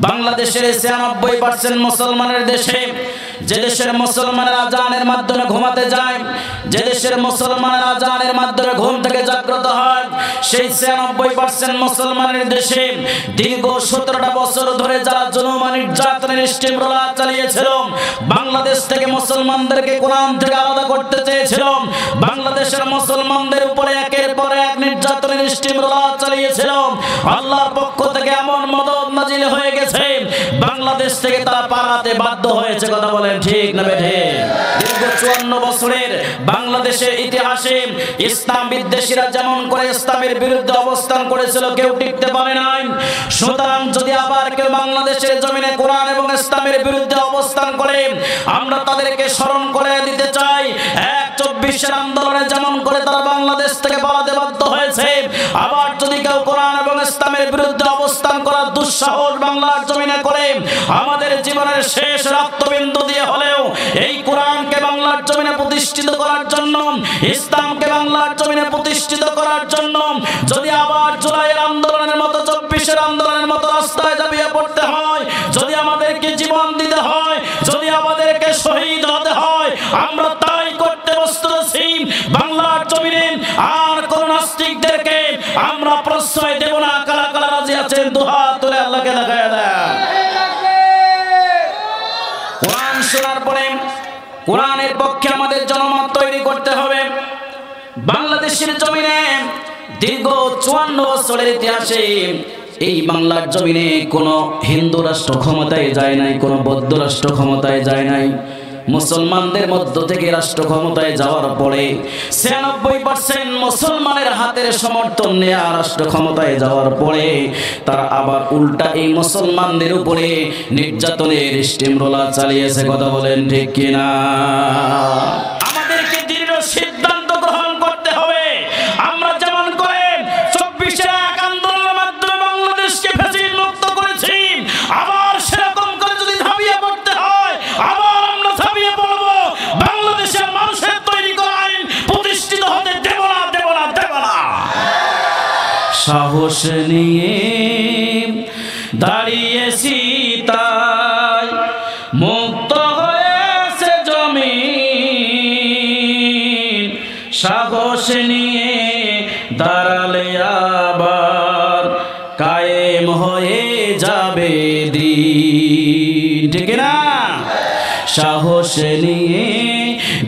বাংলাদেশের 96% মুসলমানের দেশে, যে দেশের মুসলমানেরা আযানের মাধ্যমে ঘুমাতে যায়, যে দেশের মুসলমানেরা আযানের মাধ্যমে ঘুম থেকে জাগ্রত হয়, সেই 96% মুসলমানের দেশে দীর্ঘ 17টা বছর ধরে যারা জুলুম আর নির্যাতনের স্টিমরোলার চালিয়েছিল, বাংলাদেশ থেকে মুসলমানদেরকে কোরআন থেকে আলাদা করতে চেয়েছিল, বাংলাদেশের মুসলমানদের উপরে একের পর এক নির্যাতনের স্টিমরোলার চালিয়েছিল, আল্লাহর পক্ষ থেকে এমন মদদ নাজিল হয়ে গেছে বাংলাদেশ থেকে তারা পালাতে বাধ্য হয়েছে। কথা বলেন ঠিক না বেঠে? দীর্ঘ 54 বছরের বাংলাদেশের ইতিহাসে ইসলাম বিদ্বেষীরা যেমন করে ইসলামের বিরুদ্ধে অবস্থান করেছিল, কেউ টিকতে পারে নাই। সুতরাং যদি আবার কেউ বাংলাদেশের জমিনে কোরআন এবং ইসলামের বিরুদ্ধে অবস্থান করে, আমরা তাদেরকে স্মরণ করে দিতে চাই 24 আন্দোলনে যেমন করে তারা বাংলাদেশ থেকে পালাতে বাধ্য হয়েছে, আবার যদি কেউ কোরআন এবং ইসলামের বিরুদ্ধে অবস্থান করার দুঃসাহস বাংলার জমিনে করে, আমাদের জীবনের শেষ রক্তবিন্দু দিয়ে হলেও এই কোরআনকে বাংলার জমিনে প্রতিষ্ঠিত করার জন্য, ইসলামকে বাংলার জমিনে প্রতিষ্ঠিত করার জন্য যদি আবার জুলাইয়ের আন্দোলনের মতো 24 আন্দোলনের মতো রাস্তায় ঝাঁপিয়ে পড়তে হয়, যদি আমাদেরকে জীবন দিতে হয়, যদি আমাদেরকে শহীদ হতে হয়, আমরা তাই করতে প্রস্তুত আছি। বাংলার জমিনে আর কোন নাস্তিকদেরকে আমরা প্রশ্রয় দেব না। কারা কারা রাজি আছেন দুহাত তুলে আল্লাহকে দেখায় দেয়। কোরআন শোনার পরে কোরআনের পক্ষে আমাদের জনমত তৈরি করতে হবে। বাংলাদেশের জমিনে দীর্ঘ 54 বছরের ইতিহাসে এই বাংলার জমিনে কোনো হিন্দু রাষ্ট্র ক্ষমতায় যায় নাই, কোনো বৌদ্ধ রাষ্ট্র ক্ষমতায় যায় নাই। মুসলমানদের মধ্য থেকে রাষ্ট্র ক্ষমতায় যাওয়ার পরে 96% মুসলমানের হাতের সমর্থন নেয়া রাষ্ট্র ক্ষমতায় যাওয়ার পরে তারা আবার উল্টা এই মুসলমানদের উপরে নির্যাতনের স্টিমরোলার চালিয়েছে। কথা বলেন ঠিক কিনা? আমাদেরকে দৃঢ় সিদ্ধান্ত গ্রহণ করতে হবে। আমরা যেমন করে 24 আন্দোলনের মাধ্যমে বাংলাদেশকে ফ্যাসিস্ট মুক্ত করেছি, আবার সেরকম করে যদি ঝাঁপিয়ে পড়তে হয়, আবার আমরা ঝাঁপিয়ে পড়বো। বাংলাদেশের মানুষের তৈরি করা আইন প্রতিষ্ঠিত হতে দেব না, দেব না, দেব না। সাহস নিয়ে দাঁড়িয়েছি তাই মুক্ত হয়েছে জমিন, সাহস নিয়ে দাঁড়ালে আবার কায়েম হয়ে যাবে দিন, ঠিক না? সাহস নিয়ে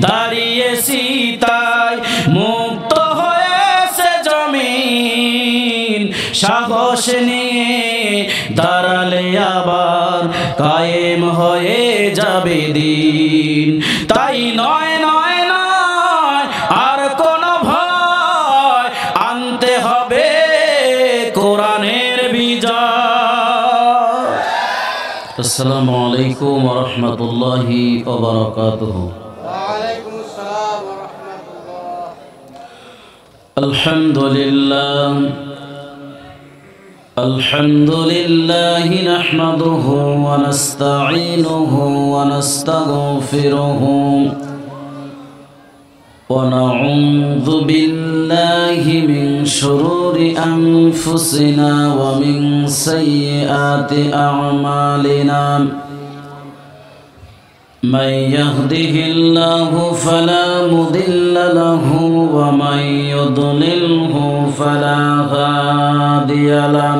দাঁড়িয়েছি তাই মুক্ত হয়েছে জমিন, সাহস নিয়ে দাঁড়ালে আবার কায়েম হয়ে যাবে দিন। তাই নয় নয় নয় আর কোন ভয়, আনতে হবে কোরআনের বিজয়। আসসালামু আলাইকুম ওয়া রাহমাতুল্লাহি ওয়া বারাকাতুহু। ওয়া আলাইকুম আসসালাম ওয়া রাহমাতুল্লাহ। আলহামদুলিল্লাহ আলহামদুলিল্লাহি নাহমাদুহু ওয়া নাস্তাঈনুহু ওয়া নাস্তাগফিরুহু ওয়া নাউযু বিল্লাহি মিন শুরুরি আনফুসিনা ওয়া মিন সাইয়্যাতি আ'মালিনা। من يهده الله فلا مضل له ومن يضلله فلا هادي له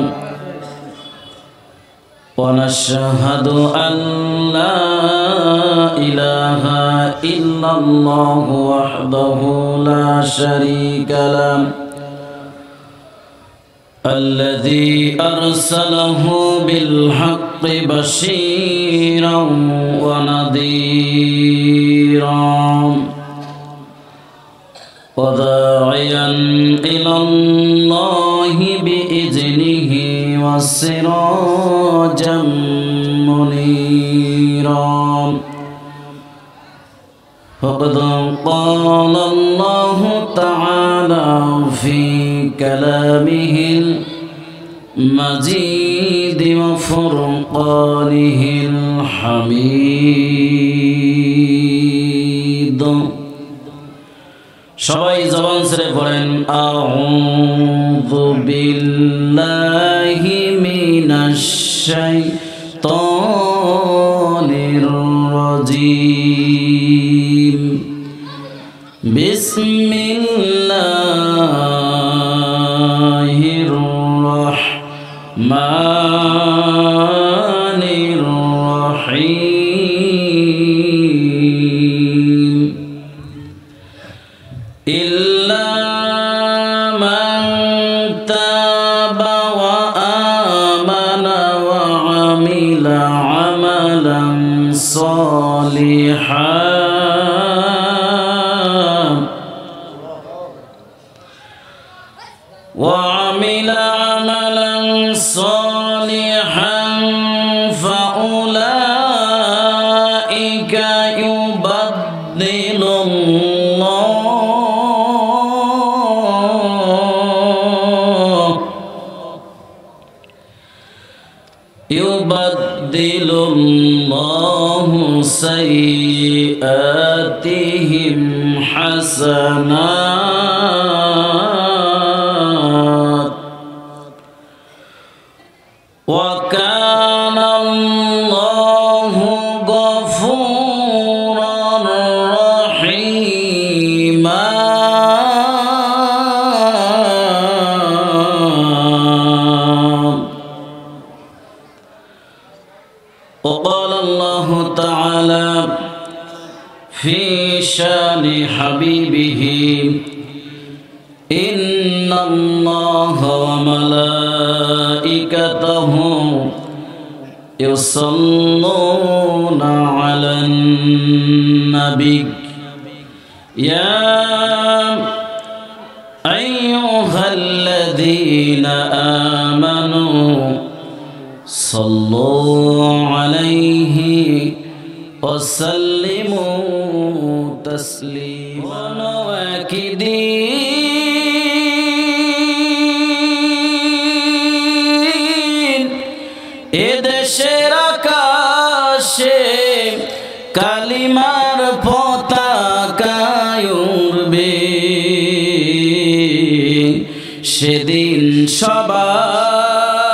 ونشهد أن لا إله إلا الله وحده لا شريك له الذي أرسله بالحق بشيرا ونذيرا وداعيا إلى الله بإذنه وسراجا منيرا. فقد قال الله تعالى في كلامه المجيد وفرقانه الحميد. সবাই জবান ছেড়ে পড়েন আউযু বিল্লাহি মিনাশ الشيطان الرجيم بسم الله الرحمن الرحيم إلا من تاب وآمن وعمل عملا صالحا فأولئك يبدل الله سيئاتهم حسنات وكان الله غفورا رحيما وقال الله تعالى في شان حبيبه إن الله وملائكته يصلون على النبي يا أيها الذين آمنوا صلوا عليه وسلموا تسليما وكدين এদেশের আকাশে কালিমার পতাকা উড়বে সেদিন সবাই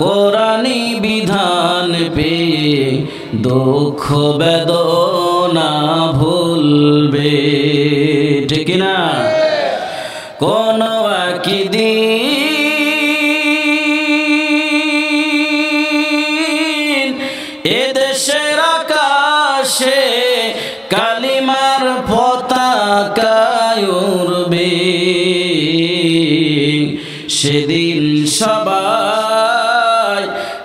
কোরআনী বিধান পেয়ে দুঃখ বেদনা ভুলবে ঠিক না কোন একদিন এদেশের আকাশে কালিমার পতাকা উড়বে সেদিন সবাই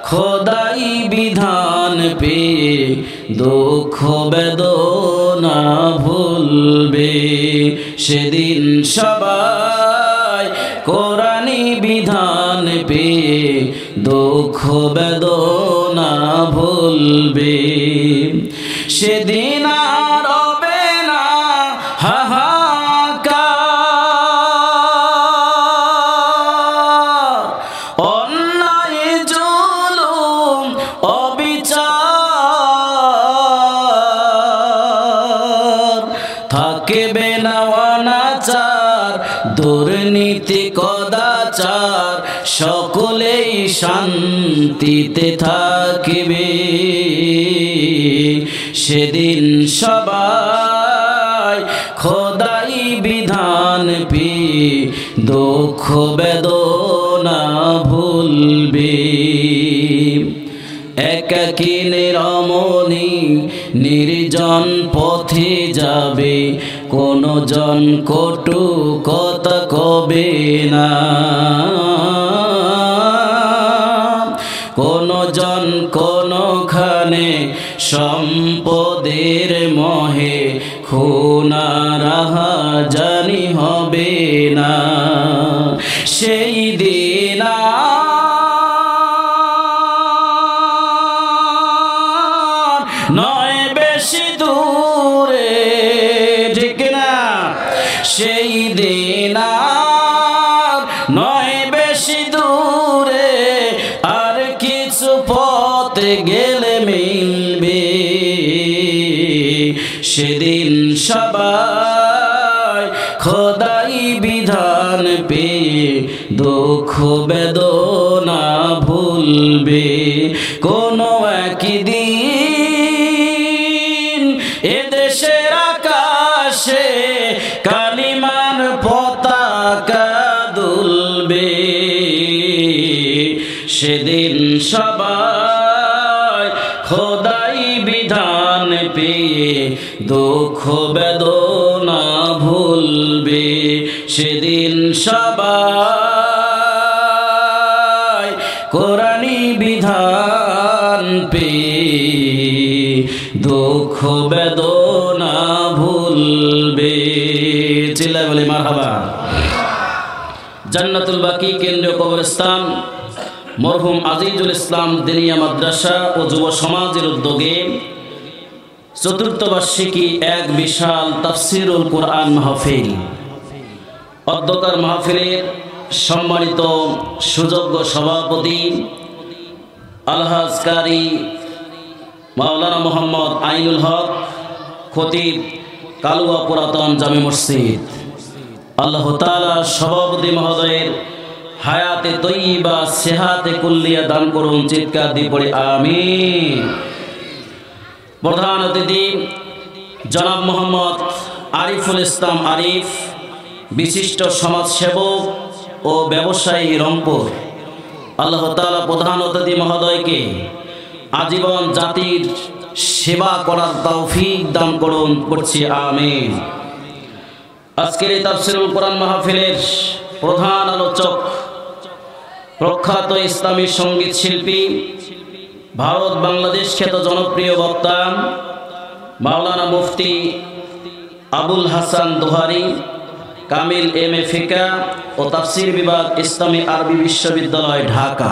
খোদাই বিধান পেয়ে দুঃখ বেদনা ভুলবে সেদিন সবাই কোরআনী বিধান পেয়ে দুঃখ বেদনা ভুলবে সেদিন আর হবে না হাহাকার অন্যায় জুলুম অবিচার থাকবে না অনাচার দুর্নীতি কদাচার সকলেই শান্তিতে থাকবে সেদিন সবাই খোদাই বিধান পেয়ে দুঃখ বেদনা ভুলবে একাকী নিরমণি নির্জন পথে যাবে কোনো জন কটু কথা কবে না কোনো জন কোনখানে সম্পদের মোহে খুনা রাহাজানি হবে না সেই দিন নয় বেশি দূরে ঠিক না সেই দিন নয় বেশি দূরে আর কিছু পথ গেলে মিলবে সেদিন সবাই খোদাই বিধান পেয়ে দুঃখ বেদনা ভুলবে কোনো একদিন এদেশের আকাশে কালিমার পতাকা দুলবে, সেদিন সবাই খোদাই বিধান পেয়ে দুঃখ বেদনা ভুলবে, সেদিন সবাই কোরআনি বিধান পেয়ে দুঃখ বেদনা ভুলবে। চিল্লায় বলে মারহাবা। জান্নাতুল বাকি কেন্দ্রীয় কবরস্থান মরহুম আজিজুল ইসলাম দিনিয়া মাদ্রাসা ও যুব সমাজের উদ্যোগে চতুর্থ বার্ষিকী এক বিশাল তাফসিরুল কোরআন মাহফিল। অধ্যকার মাহফিলের সম্মানিত সুযোগ্য সভাপতি আলহাজ কারি মাওলানা মোহাম্মদ আইনুল হক, খতিব কালুয়া পুরাতন জামে মসজিদ, আল্লাহ তাআলা সভাপতি মহোদয়ের হায়াতে তৈয়বা সেহাতে কুল্লিয়া দান করুন। চিৎকার দিয়ে পড়ে আমিন। প্রধান অতিথি জনাব মোহাম্মদ আরিফুল ইসলাম আরিফ, বিশিষ্ট সমাজসেবক ও ব্যবসায়ী রংপুর। আল্লাহ তাআলা প্রধান অতিথি মহোদয়কে আজীবন জাতির সেবা করার তৌফিক দান করুন, করছি আমিন। আজকের এই তাফসিরুল কোরআন মাহফিলের প্রধান আলোচক প্রখ্যাত ইসলামী সঙ্গীত শিল্পী, ভারত বাংলাদেশ খ্যাত জনপ্রিয় বক্তা মাওলানা মুফতি আবুল হাসান দোহারি, কামিল এম.এ. ফিকা ও তাফসির বিভাগ, ইসলামী আরবি বিশ্ববিদ্যালয়, ঢাকা।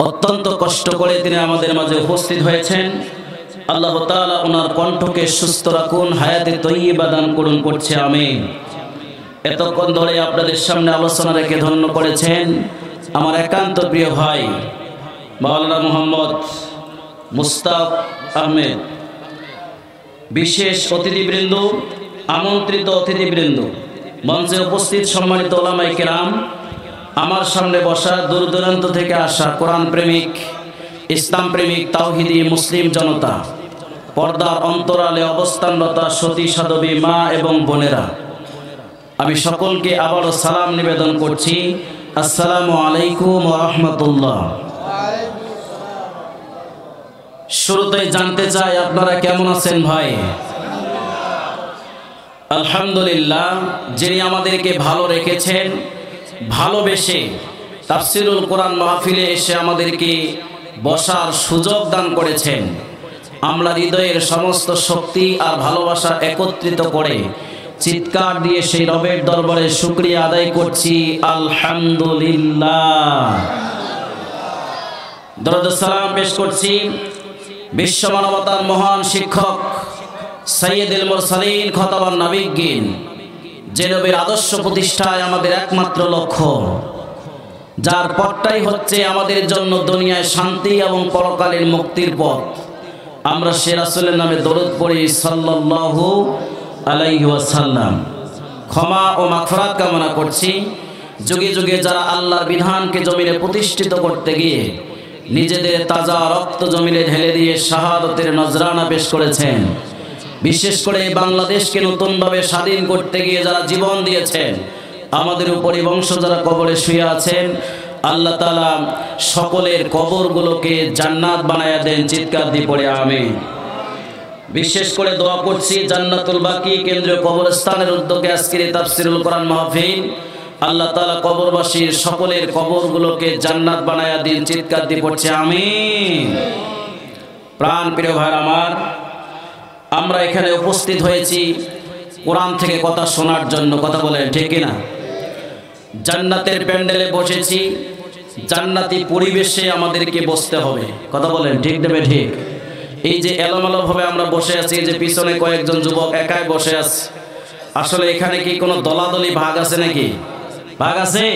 অত্যন্ত কষ্ট করে তিনি আমাদের মাঝে উপস্থিত হয়েছেন। আল্লাহ তাআলা ওনার কণ্ঠকে সুস্থ রাখুন, হায়াতে তৈয়বা দান করুন, করছে আমিন। এতক্ষণ ধরে আপনাদের সামনে আলোচনা রেখে ধন্য করেছেন আমার একান্ত প্রিয় ভাই মাওলানা মোহাম্মদ মুস্তাক আহমেদ, বিশেষ অতিথিবৃন্দ, আমন্ত্রিত অতিথিবৃন্দ, মঞ্চে উপস্থিত সম্মানিত ওলামায়ে কেরাম, আমার সামনে বসা দূর দূরান্ত থেকে আসা কোরআন প্রেমিক, ইসলাম প্রেমিক, তাওহীদি মুসলিম জনতা, পর্দার অন্তরালে অবস্থানরত সতী সাধবী মা এবং বোনেরা, আমি সকলকে আবারও সালাম নিবেদন করছি। আসসালামু আলাইকুম ওয়া রাহমাতুল্লাহ। শুরুতেই জানতে চাই আপনারা কেমন আছেন ভাই? আলহামদুলিল্লাহ। যিনি আমাদেরকে ভালো রেখেছেন, ভালোবেসে তাফসিরুল কোরআন মাহফিলে এসে আমাদেরকে বসার সুযোগ দান করেছেন, আমরা হৃদয়ের সমস্ত শক্তি আর ভালোবাসা একত্রিত করে চিৎকার দিয়ে সেই রবের দরবারে শুকরিয়া আদায় করছি, আলহামদুলিল্লাহ। দরুদ সালাম পেশ করছি বিশ্ব মানবতার মহান শিক্ষক সাইয়্যিদুল মুরসালিন খতামান নবিয়্যিন, যে নবীর আদর্শ প্রতিষ্ঠায় আমাদের একমাত্র লক্ষ্য, যার পথটাই হচ্ছে আমাদের জন্য দুনিয়ায় শান্তি এবং পরকালের মুক্তির পথ। আমরা সে রাসূলের নামে দরুদ পড়ি সাল্লাল্লাহু আলাইহি ওয়াসাল্লাম। ক্ষমা ও মাগফিরাত কামনা করছি যুগে যুগে যারা আল্লাহর বিধানকে জমিনে প্রতিষ্ঠিত করতে গিয়ে নিজেদের তাজা রক্ত জমিনে ঢেলে দিয়ে শাহাদাতের নজরানা পেশ করেছেন, বিশেষ করে বাংলাদেশকে নতুনভাবে স্বাধীন করতে গিয়ে যারা জীবন দিয়েছেন, আমাদের উপরে বংশ যারা কবরে শুয়ে আছেন, আল্লাহ তাআলা সকলের কবরগুলোকে জান্নাত বানায়া দেন। চিৎকার দিয়ে পড়ে আমিন। বিশেষ করে দোয়া করছি জান্নাতুল বাকি কেন্দ্রীয় কবরস্থানের উদ্যোগে আজকের তাফসিরুল কোরআন মাহফিল, আল্লাহ তাআলা কবরবাসীর সকলের কবরগুলোকে জান্নাত বানায়া দিন। চিৎকার দিয়ে পড়ছে আমিন। প্রাণ প্রিয় ভাই আমার, আমরা এখানে উপস্থিত হয়েছি কোরআন থেকে কথা শোনার জন্য। কথা বলেন ঠিক কিনা? জান্নাতের প্যান্ডেলে বসেছি, জান্নাতি পরিবেশে আমাদেরকে বসতে হবে। কথা বলেন ঠিক দেবে ঠিক? এই যে এলোমেলো ভাবে আমরা বসে আছি, যে পিছনে কয়েকজন যুবক একাই বসে আছে, আসলে এখানে কি কোনো দলাদলি ভাগ আছে নাকি? ভাগ আছে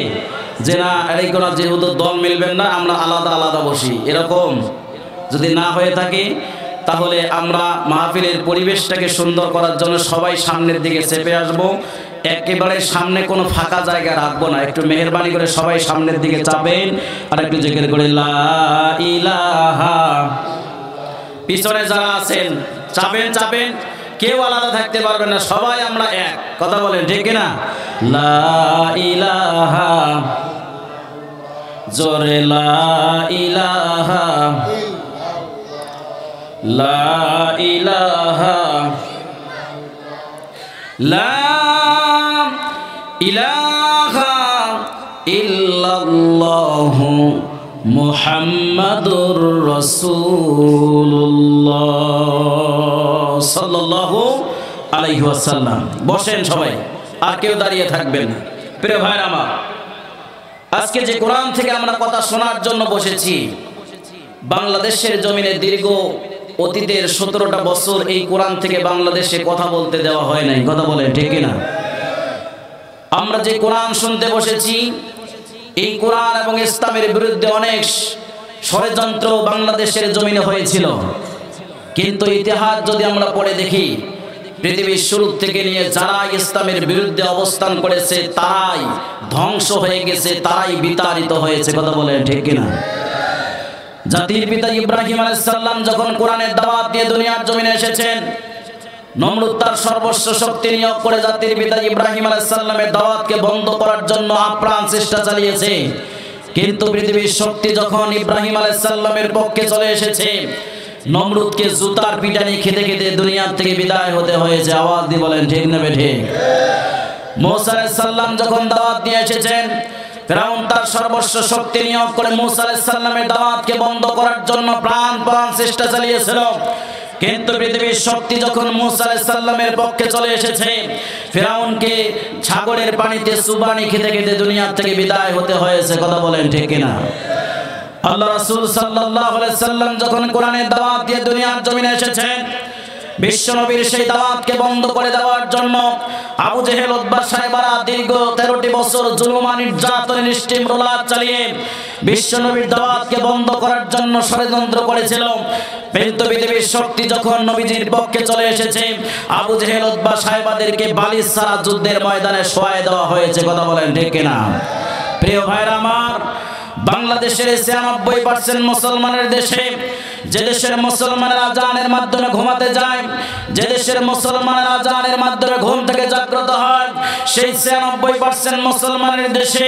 যে না এই কোনো যেহেতু দল মিলবেন না, আমরা আলাদা আলাদা বসি, এরকম যদি না হয়ে থাকে তাহলে আমরা মাহফিলের পরিবেশটাকে সুন্দর করার জন্য সবাই সামনের দিকে চেপে আসব। একেবারে সামনে কোনো ফাঁকা জায়গা রাখবো না, একটু মেহেরবানি করে সবাই সামনের দিকে চাপেন আর একটু জিকির করে লা ইলাহা। পিছনে যারা আছেন চাপেন চাপেন, কেউ আলাদা থাকতে পারবেন না, সবাই আমরা এক। কথা বলেন ঠিক না? লা ইলাহা, জোরে লা ইলাহা, লা ইলাহা, লা ইলাহা ইল্লাল্লাহু মুহাম্মাদুর রাসূলুল্লাহ সাল্লাল্লাহু আলাইহি ওয়াসাল্লাম। বসেন সবাই, আর কেউ দাঁড়িয়ে থাকবেন না। প্রিয় ভাইরা আমার, আজকে যে কোরআন থেকে আমরা কথা শোনার জন্য বসেছি, বাংলাদেশের জমিনে দীর্ঘ অতীতের 17টা বছর এই কোরআন থেকে বাংলাদেশে কথা বলতে দেওয়া হয় নাই। কথা বলেন ঠিক না? আমরা যে কোরআন শুনতে বসেছি, এই কোরআন এবং ইসলামের বিরুদ্ধে অনেক ষড়যন্ত্র বাংলাদেশের জমিনে হয়েছিল, কিন্তু ইতিহাস যদি আমরা পড়ে দেখি, পৃথিবীর শুরু থেকে নিয়ে যারা ইসলামের বিরুদ্ধে অবস্থান করেছে তারাই ধ্বংস হয়ে গেছে, তারাই বিতাড়িত হয়েছে। কথা বলেন ঠিক কিনা? জাতির পিতা ইব্রাহিম আলাইহিস সালাম যখন কোরআনের দাওয়াত দিয়ে দুনিয়ার জমিনে এসেছেন, নমরুদ তার সর্বস্ব শক্তি নিয়োগ করে জাতির পিতা ইব্রাহিম আলাইহিস সালামের দাওয়াতকে বন্ধ করার জন্য আপ্রাণ চেষ্টা চালিয়েছে। কিন্তু পৃথিবীর শক্তি যখন ইব্রাহিম আলাইহিস সালামের পক্ষে চলে এসেছে, নমরুদকে জুতার পিটানি খেতে খেতে দুনিয়া থেকে বিদায় হতে হয়েছে। আওয়াজ দিয়ে বলেন ঠিক না বেঠে? মুসা আলাইহিস সালাম যখন দাওয়াত নিয়ে এসেছেন, ফিরআউন তার সর্বস্ব শক্তি নিয়োগ করে মুসা আলাইহিস সালামের দাওয়াতকে বন্ধ করার জন্য প্রাণপণ চেষ্টা চালিয়েছিল। কিন্তু পৃথিবীর শক্তি যখন মুসা আলাইহিস সালামের পক্ষে চলে এসেছে, ফিরআউনকে সাগরের পানিতে সুবানি খেতে খেতে দুনিয়া থেকে বিদায় হতে হয়েছে। কথা বলেন ঠিক কিনা? আল্লাহ রাসূল সাল্লাল্লাহু আলাইহি সাল্লাম যখন কোরআনের দাওয়াত দিয়ে দুনিয়ার জমিনে এসেছেন, বিশ্বনবীর সেই দাওয়াতকে বন্ধ করে দেওয়ার জন্য আবু জেহেল, উতবা, সাইবারা দীর্ঘ 13টি বছর জুলুম নির্যাতন নিষ্ঠুরতা চালিয়ে বিশ্বনবীর দাওয়াতকে বন্ধ করার জন্য ষড়যন্ত্র করেছিল। কিন্তু পৃথিবীর শক্তি যখন নবীজির পক্ষে চলে এসেছে, আবু জেহেল, উতবা, সাইবাদেরকে বালিশ ছাড়া যুদ্ধের ময়দানে শোয়ায় দেওয়া হয়েছে। কথা বলেন ঠিক কিনা? প্রিয় ভাইরা আমার, বাংলাদেশের 96% মুসলমানের দেশে, যে দেশের মুসলমানেরা আযানের মাধ্যমে ঘুমাতে যায়, যে দেশের মুসলমানেরা আযানের মাধ্যমে ঘুম থেকে জাগ্রত হয়, সেই 96% মুসলমানের দেশে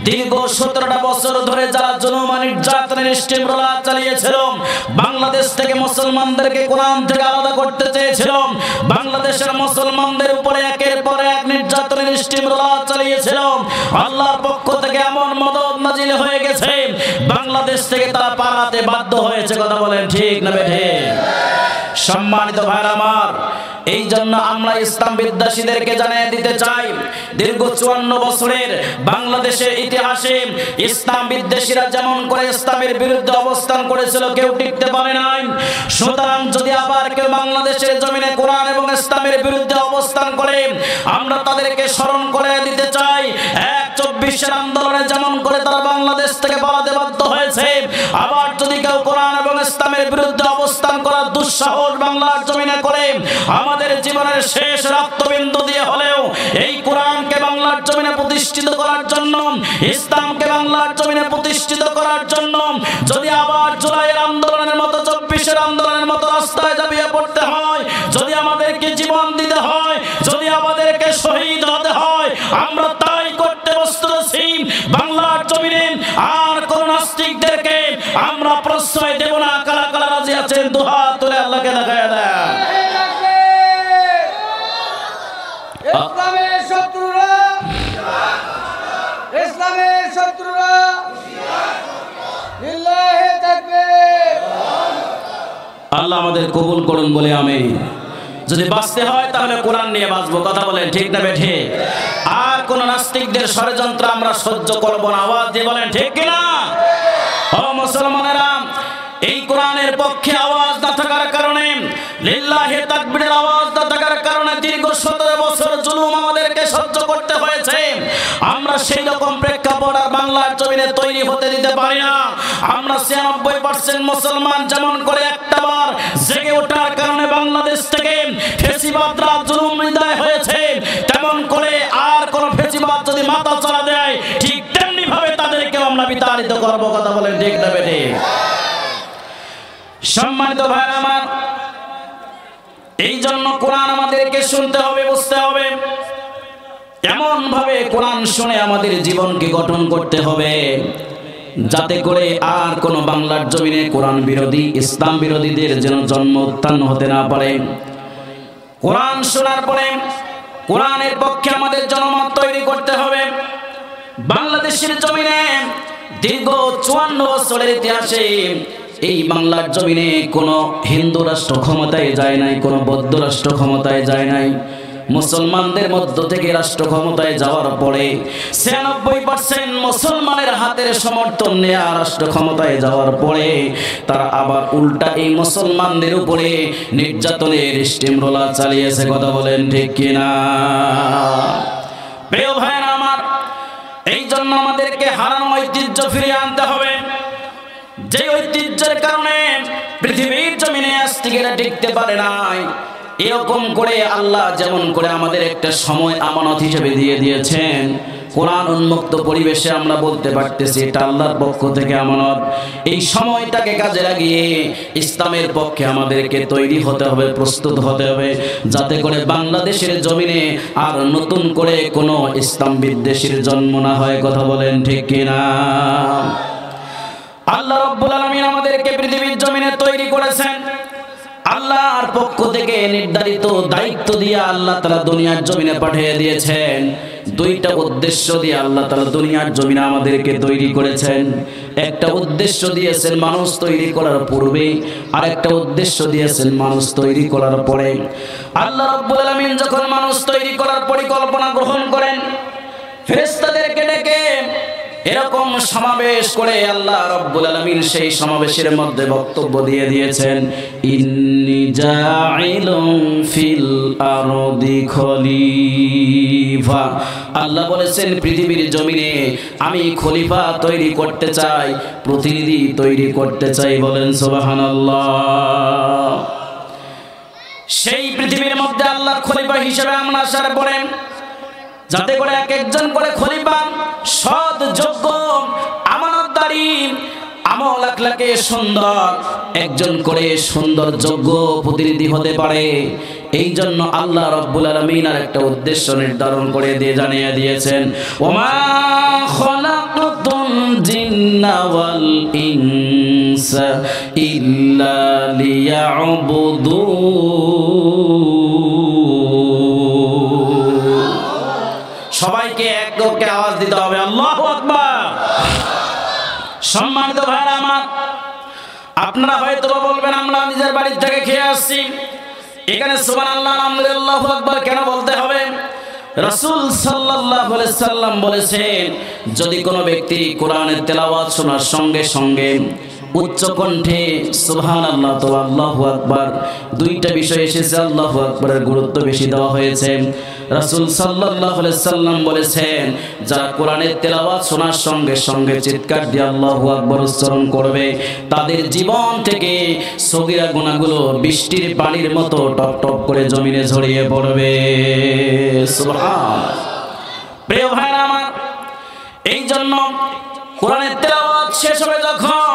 দীর্ঘ 17টা বছর ধরে যারা জুলুম নির্যাতন নিষ্ঠুরতা চালিয়েছিল, বাংলাদেশ থেকে মুসলমানদেরকে কোরআন থেকে আলাদা করতে চেয়েছিল, বাংলাদেশের মুসলমানদের উপরে একের পর এক নির্যাতন নিষ্ঠুরতা চালিয়েছিল, আল্লাহর পক্ষ থেকে এমন মদদ নাজিল হয়ে গেছে, বাংলাদেশ থেকে তারা পালাতে বাধ্য হয়েছে। কথা বলেন ঠিক না বেঠে? সম্মানিত ভাইরা আমার, এই জন্য আমরা ইসলাম বিদ্বেষীদেরকে জানিয়ে দিতে চাই, দীর্ঘ 54 বছরের বাংলাদেশের ইতিহাসে ইসলাম বিদ্বেষীরা যেমন করে ইসলামের বিরুদ্ধে অবস্থান করেছিল, কেউ টিকতে পারে নাই। সুতরাং যদি আবার কেউ বাংলাদেশের জমিনে কোরআন এবং ইসলামের বিরুদ্ধে অবস্থান করে, আমরা তাদেরকে স্মরণ করে দিতে চাই, 24 আন্দোলনে যেমন করে তারা বাংলাদেশ থেকে পালাতে বাধ্য হয়েছে, আবার যদি কেউ কোরআন এবং ইসলামের বিরুদ্ধে অবস্থান করার দুঃসাহস বাংলার জমিনে করে, আমাদের জীবনের শেষ রক্তবিন্দু দিয়ে হলেও এই কোরআনকে বাংলার জমিনে প্রতিষ্ঠিত করার জন্য, ইসলামকে বাংলার জমিনে প্রতিষ্ঠিত করার জন্য যদি আবার জুলাইয়ের আন্দোলনের মতো, 24 আন্দোলনের মতো রাস্তায় ঝাঁপিয়ে পড়তে হয়, যদি আমাদেরকে জীবন দিতে হয়, যদি আমাদেরকে শহীদ হতে হয়, আমরা তাই করতে প্রস্তুত আছি। বাংলার জমিনে আর কোন নাস্তিকদেরকে আমরা প্রশ্রয় দেব না। কারা কারা রাজি আছেন দুহাত তুলে আল্লাহকে দেখায় দেয়। ইসলামের শত্রুরা, ইসলামের শত্রুরা, লিল্লাহি তাকবীর। আল্লাহ আমাদের কবুল করুন বলে আমিন। যদি বাঁচতে হয় তাহলে কোরআন নিয়ে বাঁচবো। কথা বলেন ঠিক না বেঠে? আর কোন নাস্তিকদের ষড়যন্ত্র আমরা সহ্য করব না। আওয়াজ দিয়ে বলেন ঠিক কিনা? ও মুসলমানেরা, এই কোরআনের পক্ষে আওয়াজ না থাকার কারণে, লিল্লাহি তাকবীরের আওয়াজ না থাকার কারণে দীর্ঘ 17 বছর জুলুম আমাদেরকে সহ্য করতে হয়েছে। আমরা সেই রকম প্রেক্ষাপট আর বাংলার জমিনে তৈরি হতে দিতে পারি না। আমরা 96% মুসলমান যেমন করে একটাবার জেগে ওঠার কারণে বাংলাদেশ থেকে ফ্যাসিবাদরা জুলুম বিদায় হয়েছে, তেমন করে করব, কথা বলেন ঠিক না বেঠিক? সম্মানিত ভাইরা আমার, এই জন্য কোরআন আমাদেরকে শুনতে হবে, বুঝতে হবে। এমন ভাবে কোরআন শুনে আমাদের জীবনকে গঠন করতে হবে যাতে করে আর কোন বাংলার জমিনে কোরআন বিরোধী, ইসলাম বিরোধীদের যেন জন্ম উত্থান হতে না পারে। কোরআন শোনার পরে কোরআনের পক্ষে আমাদের জনমত তৈরি করতে হবে। বাংলাদেশের জমিনে দীর্ঘ 54 বছরের ইতিহাসে এই বাংলার জমিনে কোনো হিন্দু রাষ্ট্র ক্ষমতায় যায় নাই, কোনো বৌদ্ধ রাষ্ট্র ক্ষমতায় যায় নাই। মুসলমানদের মধ্য থেকে রাষ্ট্র ক্ষমতায় যাওয়ার পরে 96% মুসলমানের হাতের সমর্থন নেয়া রাষ্ট্র ক্ষমতায় যাওয়ার পরে তারা আবার উল্টা এই মুসলমানদের উপরে নির্যাতনের স্টিমরোলার চালিয়েছে, কথা বলেন ঠিক কিনা? প্রিয় ভাইরা আমার, এই জন্য আমাদেরকে হারানো ঐতিহ্য ফিরিয়ে আনতে হবে। যে ঐতিহ্যের কারণে পৃথিবীর জমিনে আজ টিকেরা টিকতে পারে নাই। এরকম করে আল্লাহ যেমন করে আমাদের একটা সময় আমানত হিসেবে দিয়ে দিয়েছেন, কোরআন উন্মুক্ত পরিবেশে আমরা বলতে পারতেছি এটা আল্লাহর পক্ষ থেকে আমানত। এই সময়টাকে কাজে লাগিয়ে ইসলামের পক্ষে আমাদেরকে তৈরি হতে হবে, প্রস্তুত হতে হবে, যাতে করে বাংলাদেশের জমিনে আর নতুন করে কোনো ইসলাম বিদ্বেষীর জন্ম না হয়, কথা বলেন ঠিক কিনা? আল্লাহ রাব্বুল আলামিন আমাদেরকে পৃথিবীর জমিনে তৈরি করেছেন। আল্লাহর পক্ষ থেকে নির্ধারিত দায়িত্ব দিয়ে আল্লাহ তাআলা দুনিয়ার জমিনে পাঠিয়ে দিয়েছেন। দুইটা উদ্দেশ্য দিয়ে আল্লাহ তাআলা দুনিয়ার জমিনে আমাদেরকে তৈরি করেছেন। একটা উদ্দেশ্য দিয়েছেন মানুষ তৈরি করার পূর্বে, আর একটা উদ্দেশ্য দিয়েছেন মানুষ তৈরি করার পরে। আল্লাহ রাব্বুল আলামিন যখন মানুষ তৈরি করার পরিকল্পনা গ্রহণ করেন, ফেরেশতাদেরকে ডেকে এরকম সমাবেশ করে আল্লাহ রাব্বুল আলামিন সেই সমাবেশের মধ্যে বক্তব্য দিয়ে দিয়েছেন, ইন্নী জাইলুন ফিল আরদি খলিফা। আল্লাহ বলেছেন পৃথিবীর জমিনে আমি খলিফা তৈরি করতে চাই, প্রতিনিধি তৈরি করতে চাই, বলেন সুবহানাল্লাহ। সেই পৃথিবীর মধ্যে আল্লাহ খলিফা হিসেবে আমরা আসার পরে যাতে করে এক একজন করে খলিফা সৎ, যোগ্য, আমানতদারি, আমল আখলাকে সুন্দর একজন করে সুন্দর যোগ্য প্রতিনিধি হতে পারে। এই জন্য আল্লাহ রাব্বুল আলামিন আর একটা উদ্দেশ্য নির্ধারণ করে দিয়ে জানিয়ে দিয়েছেন, ওমা খালাকতুল জিন্না ওয়াল ইনসা ইল্লা লিয়াবুদুন। সবাইকে এক লোককে আওয়াজ দিতে হবে, আল্লাহু আকবার। সম্মানিত ভাইরা আমার, আপনারা হয়তো বলবেন আমরা নিজের বাড়ি থেকে খেয়ে আসছি, এখানে সুবহানাল্লাহ আলহামদুলিল্লাহ আল্লাহু আকবার কেন বলতে হবে? রাসূল সাল্লাল্লাহু আলাইহি সাল্লাম বলেছেন, যদি কোনো ব্যক্তি কোরআনের তেলাওয়াত শোনার সঙ্গে সঙ্গে উচ্চ কণ্ঠে সুবহানাল্লাহ তো আল্লাহু আকবার, দুইটা বিষয় এসেছে, আল্লাহু আকবারের গুরুত্ব বেশি দেওয়া হয়েছে। রাসূল সাল্লাল্লাহু আলাইহি সাল্লাম বলেছেন, যারা কোরআনের তেলাওয়াত শোনার সঙ্গে সঙ্গে চিৎকার দিয়ে আল্লাহু আকবার উচ্চারণ করবে, তাদের জীবন থেকে সগীরা গুনাহগুলো বৃষ্টির পানির মতো টপ টপ করে জমিনে ঝরিয়ে পড়বে। সুবহানাল্লাহ। প্রিয় ভাইরা আমার, এই জন্য কোরআনের তেলাওয়াত শেষ হবে যখন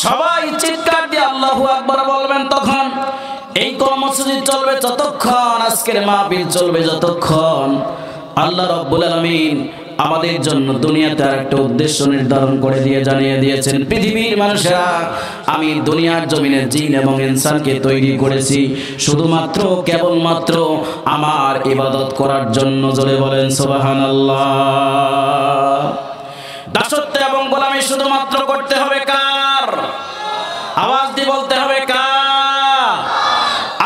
সবাই চিৎকার দিয়ে আল্লাহু আকবার বলবেন, তখন এই কর্মসূচি চলবে যতক্ষণ, আজকের মাহফিল চলবে যতক্ষণ। আল্লাহ রাব্বুল আলামিন আমাদের জন্য দুনিয়াতে আর একটা উদ্দেশ্য নির্ধারণ করে দিয়ে জানিয়ে দিয়েছেন, পৃথিবীর মানুষেরা আমি দুনিয়ার জমিনে জিন এবং ইনসানকে তৈরি করেছি শুধুমাত্র কেবলমাত্র আমার ইবাদত করার জন্য। জোরে বলেন সুবহানাল্লাহ। দাসত্ব এবং গোলামি শুধুমাত্র করতে হবে কার? আওয়াজ দিয়ে বলতে হবে কার?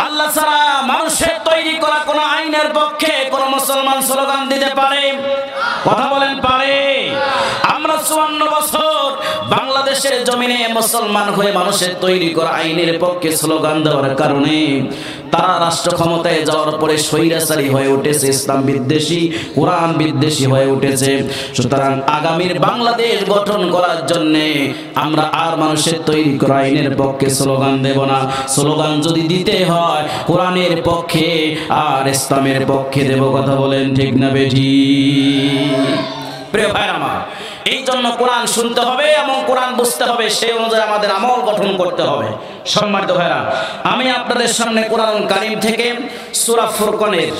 আল্লাহ ছাড়া মানুষের তৈরি করা কোন আইনের পক্ষে কোন মুসলমান স্লোগান দিতে পারে? কথা বলেন পারে? আমরা 54 বছর বাংলাদেশের জমিনে মুসলমান হয়ে মানুষের তৈরি করা আইনের পক্ষে স্লোগান দেওয়ার কারণে তারা রাষ্ট্র ক্ষমতায় যাওয়ার পরে স্বৈরাচারী হয়ে উঠেছে, ইসলাম বিদ্বেষী, কোরআন বিদ্বেষী হয়ে উঠেছে। সুতরাং আগামীর বাংলাদেশ গঠন করার জন্য আমরা আর মানুষের তৈরি করা আইনের পক্ষে স্লোগান দেব না। স্লোগান যদি দিতে হয় কোরআনের পক্ষে আর ইসলামের পক্ষে দেব। কথা বলেন ঠিক না বেঠিক? প্রিয় ভাইরা আমার, এই জন্য কোরআন শুনতে হবে এবং কোরআন বুঝতে হবে, সেই অনুযায়ী আমাদের আমল গঠন করতে হবে। সম্মানিত ভাইরা, আমি আপনাদের সামনে কোরআন কারীম থেকে সূরা ফুরকানের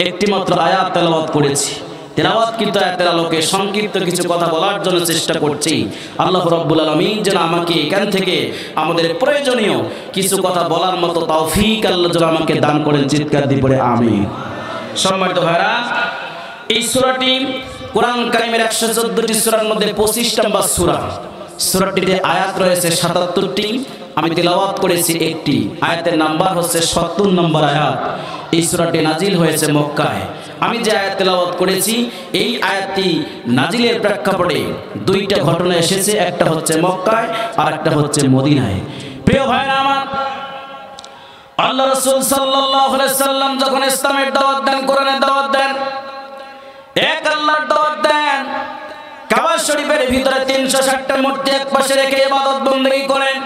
একটি মাত্র আয়াত তেলাওয়াত করেছি। তেলাওয়াতকৃত আয়াতের আলোকে সংক্ষিপ্ত কিছু কথা বলার জন্য চেষ্টা করছি। আল্লাহ রাব্বুল আলামিন যেন আমাকে এখান থেকে আমাদের প্রয়োজনীয় কিছু কথা বলার মতো তৌফিক আল্লাহ যেন আমাকে দান করেন। চিৎকার দিয়ে পড়ে আমিন। সম্মানিত ভাইরা, এই সূরাটি কোরআন কারীমের 114টি সূরার মধ্যে 25 নম্বর সূরা। সূরাটিতে আয়াত রয়েছে 77টি, আমি তেলাওয়াত করেছি একটি। আয়াতের নাম্বার হচ্ছে 70 নম্বর আয়াত। এই সূরাটি নাজিল হয়েছে মক্কায়। আমি যে আয়াত তেলাওয়াত করেছি এই আয়াতটি নাজিলের প্রেক্ষাপটে দুইটা ঘটনা এসেছে, একটা হচ্ছে মক্কায় আর একটা হচ্ছে মদিনায়। প্রিয় ভাইরা আমার, আল্লাহ রাসূল সাল্লাল্লাহু আলাইহি সাল্লাম যখন ইসলামের দাওয়াত দেন, কোরআনের দাওয়াত দেন, এক আল্লাহর দাওয়াত দেন, কাবা শরীফের ভিতরে 360টা মূর্তি এক পাশে রেখে ইবাদত বندگی করেন,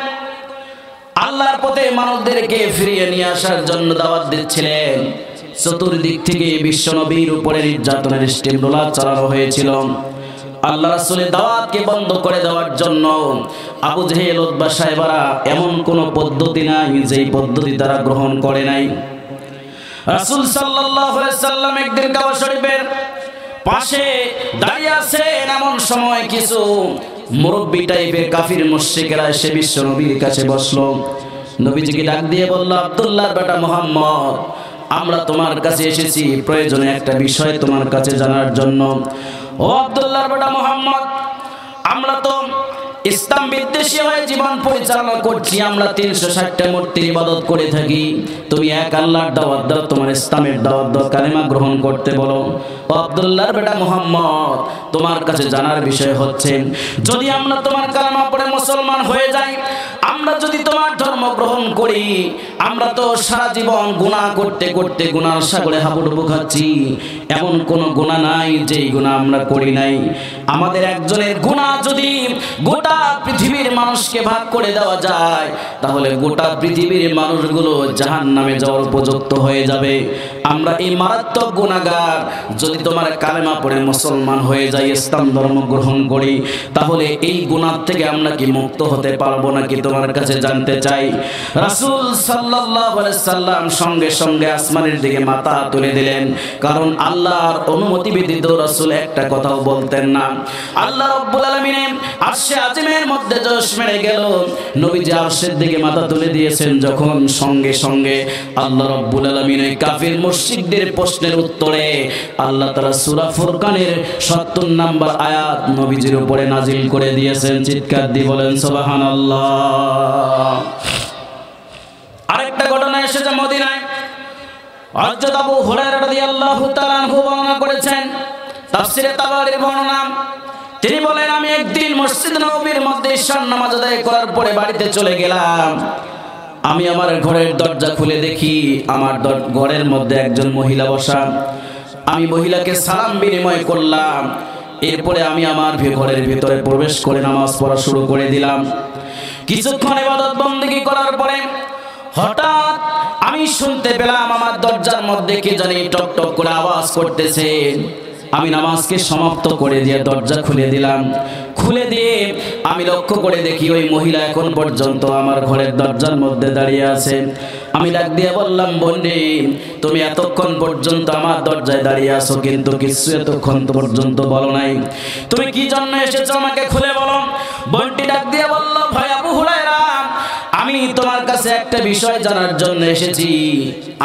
আল্লাহর পথে মানুষদেরকে ফিরিয়ে নিয়ে আসার জন্য দাওয়াত দিচ্ছিলেন। চতুর্দিক থেকে বিশ্ব নবীর উপরে নির্যাতনের স্টিম রোলার চালানো হয়েছিল। আল্লাহ রাসূলের দাওয়াতকে বন্ধ করে দেওয়ার জন্য আবু জেহেল, উতবা সাহেবারা এমন কোন পদ্ধতি নাই যেই পদ্ধতি তারা গ্রহণ করে নাই। রাসূল সাল্লাল্লাহু আলাইহি সাল্লাম একদিন কাবা শরীফের পাশে দাঁড়িয়ে আছেন, এমন সময় কিছু মুরব্বি টাইপের কাফির মুশরিকরা এসে বিশ্ব নবীর কাছে বসলো। নবীজিকে ডাক দিয়ে বলল, আব্দুল্লাহর বেটা মুহাম্মদ, আমরা তোমার কাছে এসেছি প্রয়োজনে একটা বিষয় তোমার কাছে জানার জন্য। ও আব্দুল্লাহর বেটা মুহাম্মদ, আমরা তো ইসলাম বিদ্বেষী হয়ে জীবন পরিচালনা করছি, আমরা 360টা মূর্তির ইবাদত করে থাকি, তুমি এক আল্লাহর দাওয়াত দাও, তোমার ইসলামের দাওয়াত দাও, কালেমা গ্রহণ করতে বলো। ও আব্দুল্লাহর বেটা মুহাম্মদ, তোমার কাছে জানার বিষয় হচ্ছে যদি আমরা তোমার কালেমা পড়ে মুসলমান হয়ে যাই, আমরা যদি তোমার ধর্ম গ্রহণ করি, আমরা তো সারা জীবন গুনাহ করতে করতে গুনার সাগরে হাবুডুবু খাচ্ছি, এমন কোন গুনাহ নাই যেই গুনাহ আমরা করি নাই। আমাদের একজনের গুনাহ যদি গোটা পৃথিবীর মানুষকে ভাগ করে দেওয়া যায়, তাহলে গোটা পৃথিবীর মানুষগুলো জাহান্নামে যাওয়ার উপযুক্ত হয়ে যাবে। আমরা এই মারাত্মক গুনাহগার যদি তোমার কালেমা পড়ে মুসলমান হয়ে যাই, ইসলাম ধর্ম গ্রহণ করি, তাহলে এই গুনাহ থেকে আমরা কি মুক্ত হতে পারবো নাকি তোমার কাছে জানতে চাই। রাসূল সাল্লাল্লাহু আলাইহি সাল্লাম সঙ্গে সঙ্গে আসমানের দিকে মাথা তুলে দিলেন, কারণ আল্লাহর অনুমতি ব্যতীত রাসূল একটা কথাও বলতেন না। আল্লাহ রাব্বুল আলামিন আরশে আজিমের মধ্যে জোশ মেরে গেল, নবীজি আরশের দিকে মাথা তুলে দিয়েছেন যখন, সঙ্গে সঙ্গে আল্লাহ রাব্বুল আলামিন এই কাফির মুশরিকদের প্রশ্নের উত্তরে আল্লাহ তাআলা সূরা ফুরকানের 70 নম্বর আয়াত নবীজির উপরে নাজিল করে দিয়েছেন। চিৎকার দিয়ে বলেন সুবহানাল্লাহ। আরেকটা ঘটনা এসেছে মদিনায়। হযরত আবু হুরায়রা রাদিয়াল্লাহু তাআলা আনহু বর্ণনা করেছেন, তাফসীরে তাবারীর বর্ণনা, তিনি বলেন, আমি একদিন মসজিদ নববীর মধ্যে ঈশার নামাজ আদায় করার পরে বাড়িতে চলে গেলাম। আমি আমার ঘরের দরজা খুলে দেখি আমার ঘরের মধ্যে একজন মহিলা বসা। আমি মহিলাকে সালাম বিনিময় করলাম, এরপরে আমি আমার ঘরের ভিতরে প্রবেশ করে নামাজ পড়া শুরু করে দিলাম। কিছুক্ষণ ইবাদত বندگی করার পরে হঠাৎ আমি শুনতে পেলাম আমার দরজার মধ্যে কে জানি টক টক করে আওয়াজ করতেছে। আমি নামাজকে সমাপ্ত করে দিয়ে দরজা খুলে দিলাম। খুলে দিয়ে আমি লক্ষ্য করে দেখি ওই মহিলা এখন পর্যন্ত আমার ঘরের দরজার মধ্যে দাঁড়িয়ে আছে। আমি ডাক দিয়ে বললাম, বোনরে, তুমি এতক্ষণ পর্যন্ত আমার দরজায় দাঁড়িয়ে আছো, কিন্তু কিছু এতক্ষণ পর্যন্ত বলো নাই, তুমি কি জন্য এসেছো আমাকে খুলে বলো। বোনটি ডাক দিয়ে বলল, ভাই আবু হুরায়রা, আমি তোমার কাছে একটা বিষয় জানার জন্য এসেছি।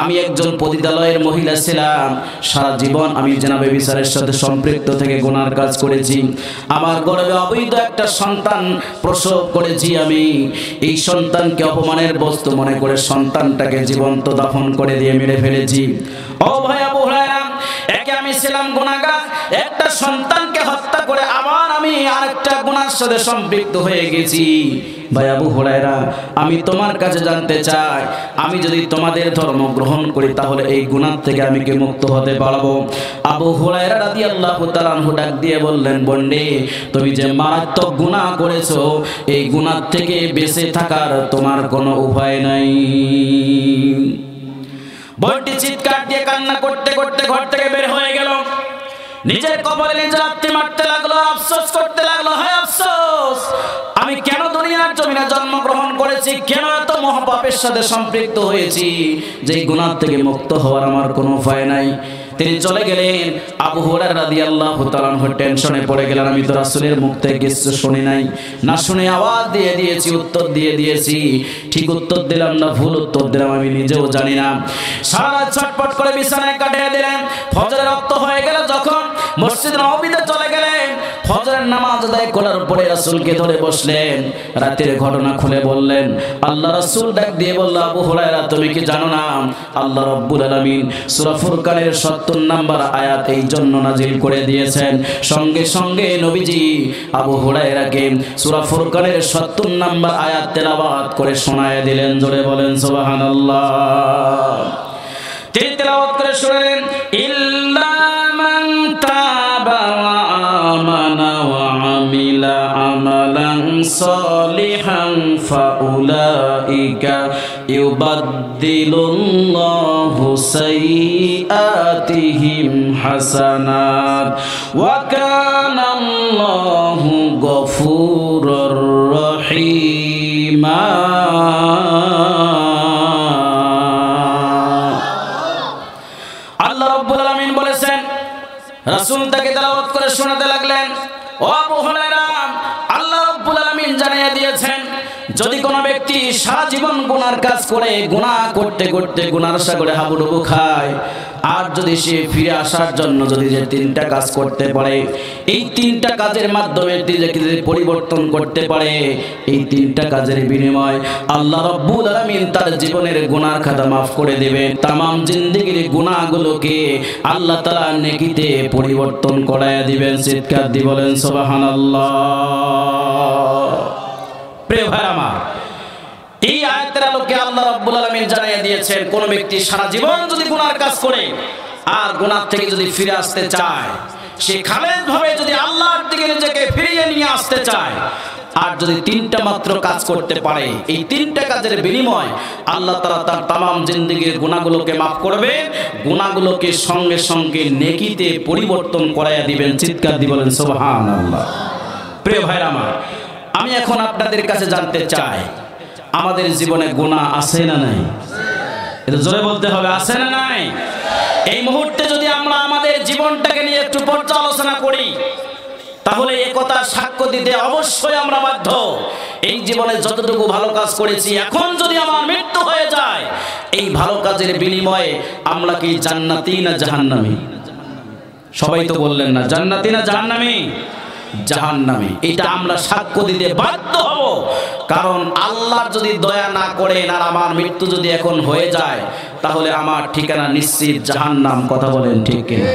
আমি একজন পতিতালয়ের মহিলা ছিলাম, সারা জীবন আমি জেনা ব্যভিচারের সাথে সম্পৃক্ত থেকে গুনার কাজ করেছি। আমার গর্ভে অবৈধ একটা সন্তান প্রসব করেছি। আমি এই সন্তানকে অপমানের বস্তু মনে করে সন্তানটাকে জীবন্ত দাফন করে দিয়ে মেরে ফেলেছি। ও ভাই আবু হুরায়রা, একে আমি ছিলাম গুনাহগার, একটা সন্তানকে হত্যা করে আবার আমি আরেকটা গুনার সাথে সম্পৃক্ত হয়ে গেছি। ভাই আবু হুরায়রা, আমি তোমার কাছে জানতে চাই, আমি যদি তোমাদের ধর্ম গ্রহণ করি তাহলে এই গুনাহ থেকে আমি কি মুক্ত হতে পারবো? আবু হুরায়রা রাদিয়াল্লাহু তাআলা আনহু ডাক দিয়ে বললেন, বন্ডে, তুমি যে মারাত্মক গুনাহ করেছো, এই গুনাহ থেকে বেঁচে থাকার তোমার কোনো উপায় নাই। বন্ডি চিৎকার দিয়ে কান্না করতে করতে ঘর থেকে বের হয়ে গেল। নিজের কপালে নিজে লাথি মারতে লাগলো, আফসোস করতে লাগলো, হায় আফসোস, আমি কেন দুনিয়ার জমিনে জন্মগ্রহণ করেছি, কেন এত মহাপাপের সাথে সম্পৃক্ত হয়েছি, যে গুনাহ থেকে মুক্ত হওয়ার আমার কোনো উপায় নাই। তিনি চলে গেলেন। আবু হুরায়রা রাদিয়াল্লাহু তাআলা আনহু টেনশনে পড়ে গেলেন, আমি তো রাসূলের মুখ থেকে কিছু শুনি নাই, না শুনে আওয়াজ দিয়ে দিয়েছি, উত্তর দিয়ে দিয়েছি, ঠিক উত্তর দিলাম না ভুল উত্তর দিলাম আমি নিজেও জানি না। সারা রাত ছটপট করে বিছানায় কাটিয়ে দিলেন। ফজরের রক্ত হয়ে গেল যখন মসজিদ নববীতে চলে গেলেন, ফজরের নামাজ আদায় করার পরে রাসূলকে ধরে বসলেন, রাতের ঘটনা খুলে বললেন। আল্লাহ রাসূল ডাক দিয়ে বলল, আবু হুরায়রা তুমি কি জানো না আল্লাহ রাব্বুল আলামিন সূরা ফুরকানের ৭০ নম্বর আয়াত এই জন্য নাজিল করে দিয়েছেন। সঙ্গে সঙ্গে নবীজি আবু হুরায়রাকে সূরা ফুরকানের ৭০ নম্বর আয়াত তেলাওয়াত করে শোনায় দিলেন। জোরে বলেন সুবহানাল্লাহ। তিনি তেলাওয়াত করে শোনালেন, ইল্লা মান তাবা ওয়া আমানা ওয়া আমিলা আমালান সলিহান ফাউলাইকা ইউবাদদিলুল্লাহু সাইয়্যাতিহিম হাসানাত ওয়া কানাল্লাহু গফুরুর রহিমা। আল্লাহ রাব্বুল আলামিন বলেছেন, রাসূল তাকে তেলাওয়াত করে শোনাতে লাগলেন, ও আবু হুরায়রা, আল্লাহ রাব্বুল আলামিন জানিয়ে দিয়েছেন, যদি কোনো ব্যক্তি সারা জীবন গুনার কাজ করে, গুনাহ করতে করতে গুনার সাগরে হাবুডুবু খায়, আর যদি সে ফিরে আসার জন্য যদি যে 3টা কাজ করতে পারে, এই 3টা কাজের মাধ্যমে নিজেকে যদি পরিবর্তন করতে পারে, এই 3টা কাজের বিনিময় আল্লাহ রাব্বুল আলামিন তার জীবনের গুনার খাতা মাফ করে দেবেন। তামাম জিন্দেগির গুনাহগুলোকে আল্লাহ তাআলা নেকিতে পরিবর্তন করায় দিবেন। চিৎকার দিয়ে বলেন সুবহানাল্লাহ। প্রিয় ভাই আমার, এই আয়াতের আলোকে আল্লাহ রাব্বুল আলামিন জানিয়ে দিয়েছেন, কোন ব্যক্তি সারা জীবন যদি গুনার কাজ করে আর গুনাহ থেকে যদি ফিরে আসতে চায়, সে খালেদ ভাবে যদি আল্লাহর দিকে নিজেকে ফিরিয়ে নিয়ে আসতে চায়, আর যদি 3টা মাত্র কাজ করতে পারে, এই 3টা কাজের বিনিময় আল্লাহ তাআলা তার তামাম জিন্দেগির গুনাহগুলোকে মাফ করবে, গুনাহগুলোকে সঙ্গে সঙ্গে নেকিতে পরিবর্তন করায়া দিবেন। চিৎকার দিয়ে বলেন সুবহানাল্লাহ। প্রিয় ভাইরা আমার, আমি এখন আপনাদের কাছে জানতে চাই, আমাদের জীবনে গুনাহ আছে না নাই? এটা জোরে বলতে হবে, আছে না নাই? এই মুহূর্তে যদি আমরা আমাদের জীবনটাকে নিয়ে একটু পর্যালোচনা করি, তাহলে এই কথা সাক্ষ্য দিতে অবশ্যই আমরা বাধ্য। এই জীবনে যতটুকু ভালো কাজ করেছি, এখন যদি আমার মৃত্যু হয়ে যায়, এই ভালো কাজের বিনিময়ে আমরা কি জান্নাতি না জাহান্নামী? সবাই তো বললেন না, জান্নাতি না জাহান্নামী? জাহান্নামী। এটা আমরা সাক্ষ্য দিতে বাধ্য হব, কারণ আল্লাহ যদি দয়া না করেন আর আমার মৃত্যু যদি এখন হয়ে যায়, তাহলে আমার ঠিকানা নিশ্চিত জাহান্নাম। কথা বলেন ঠিক কিনা?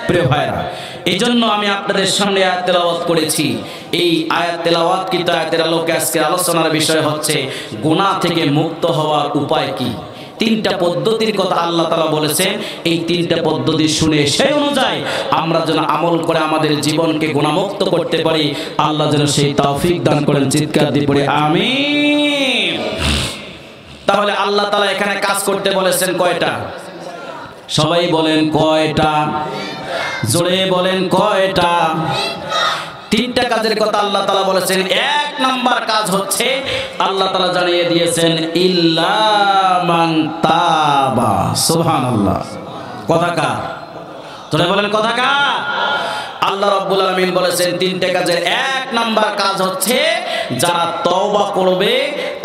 প্রিয় ভাইরা, এই জন্য আমি আপনাদের সামনে আয়াত তেলাওয়াত করেছি। এই আয়াত তেলাওয়াত কিন্তু আয়াতের আলোকে আজকে আলোচনার বিষয় হচ্ছে গুনাহ থেকে মুক্ত হওয়ার উপায় কি। 3টা পদ্ধতির কথা আল্লাহ তাআলা বলেছেন। এই 3টা পদ্ধতি শুনে সেই অনুযায়ী আমরা যেন আমল করে আমাদের জীবনকে গুনাহমুক্ত করতে পারি, আল্লাহ যেন সেই তৌফিক দান করেন। চিৎকার দিয়ে পড়ে আমিন। তাহলে আল্লাহ তাআলা এখানে কাজ করতে বলেছেন কয়টা? সবাই বলেন কয়টা? জোরে বলেন কয়টা? 3টা কাজের কথা আল্লাহ তাআলা বলেছেন। 1 নাম্বার কাজ হচ্ছে আল্লাহ তাআলা জানিয়ে দিয়েছেন, ইল্লা মান তাবা। সুবহানাল্লাহ। কথা কার? জোরে বলেন কথা কার? আল্লাহ রাব্বুল আলামিন বলেছেন 3টা কাজের 1 নাম্বার কাজ হচ্ছে যারা তওবা করবে,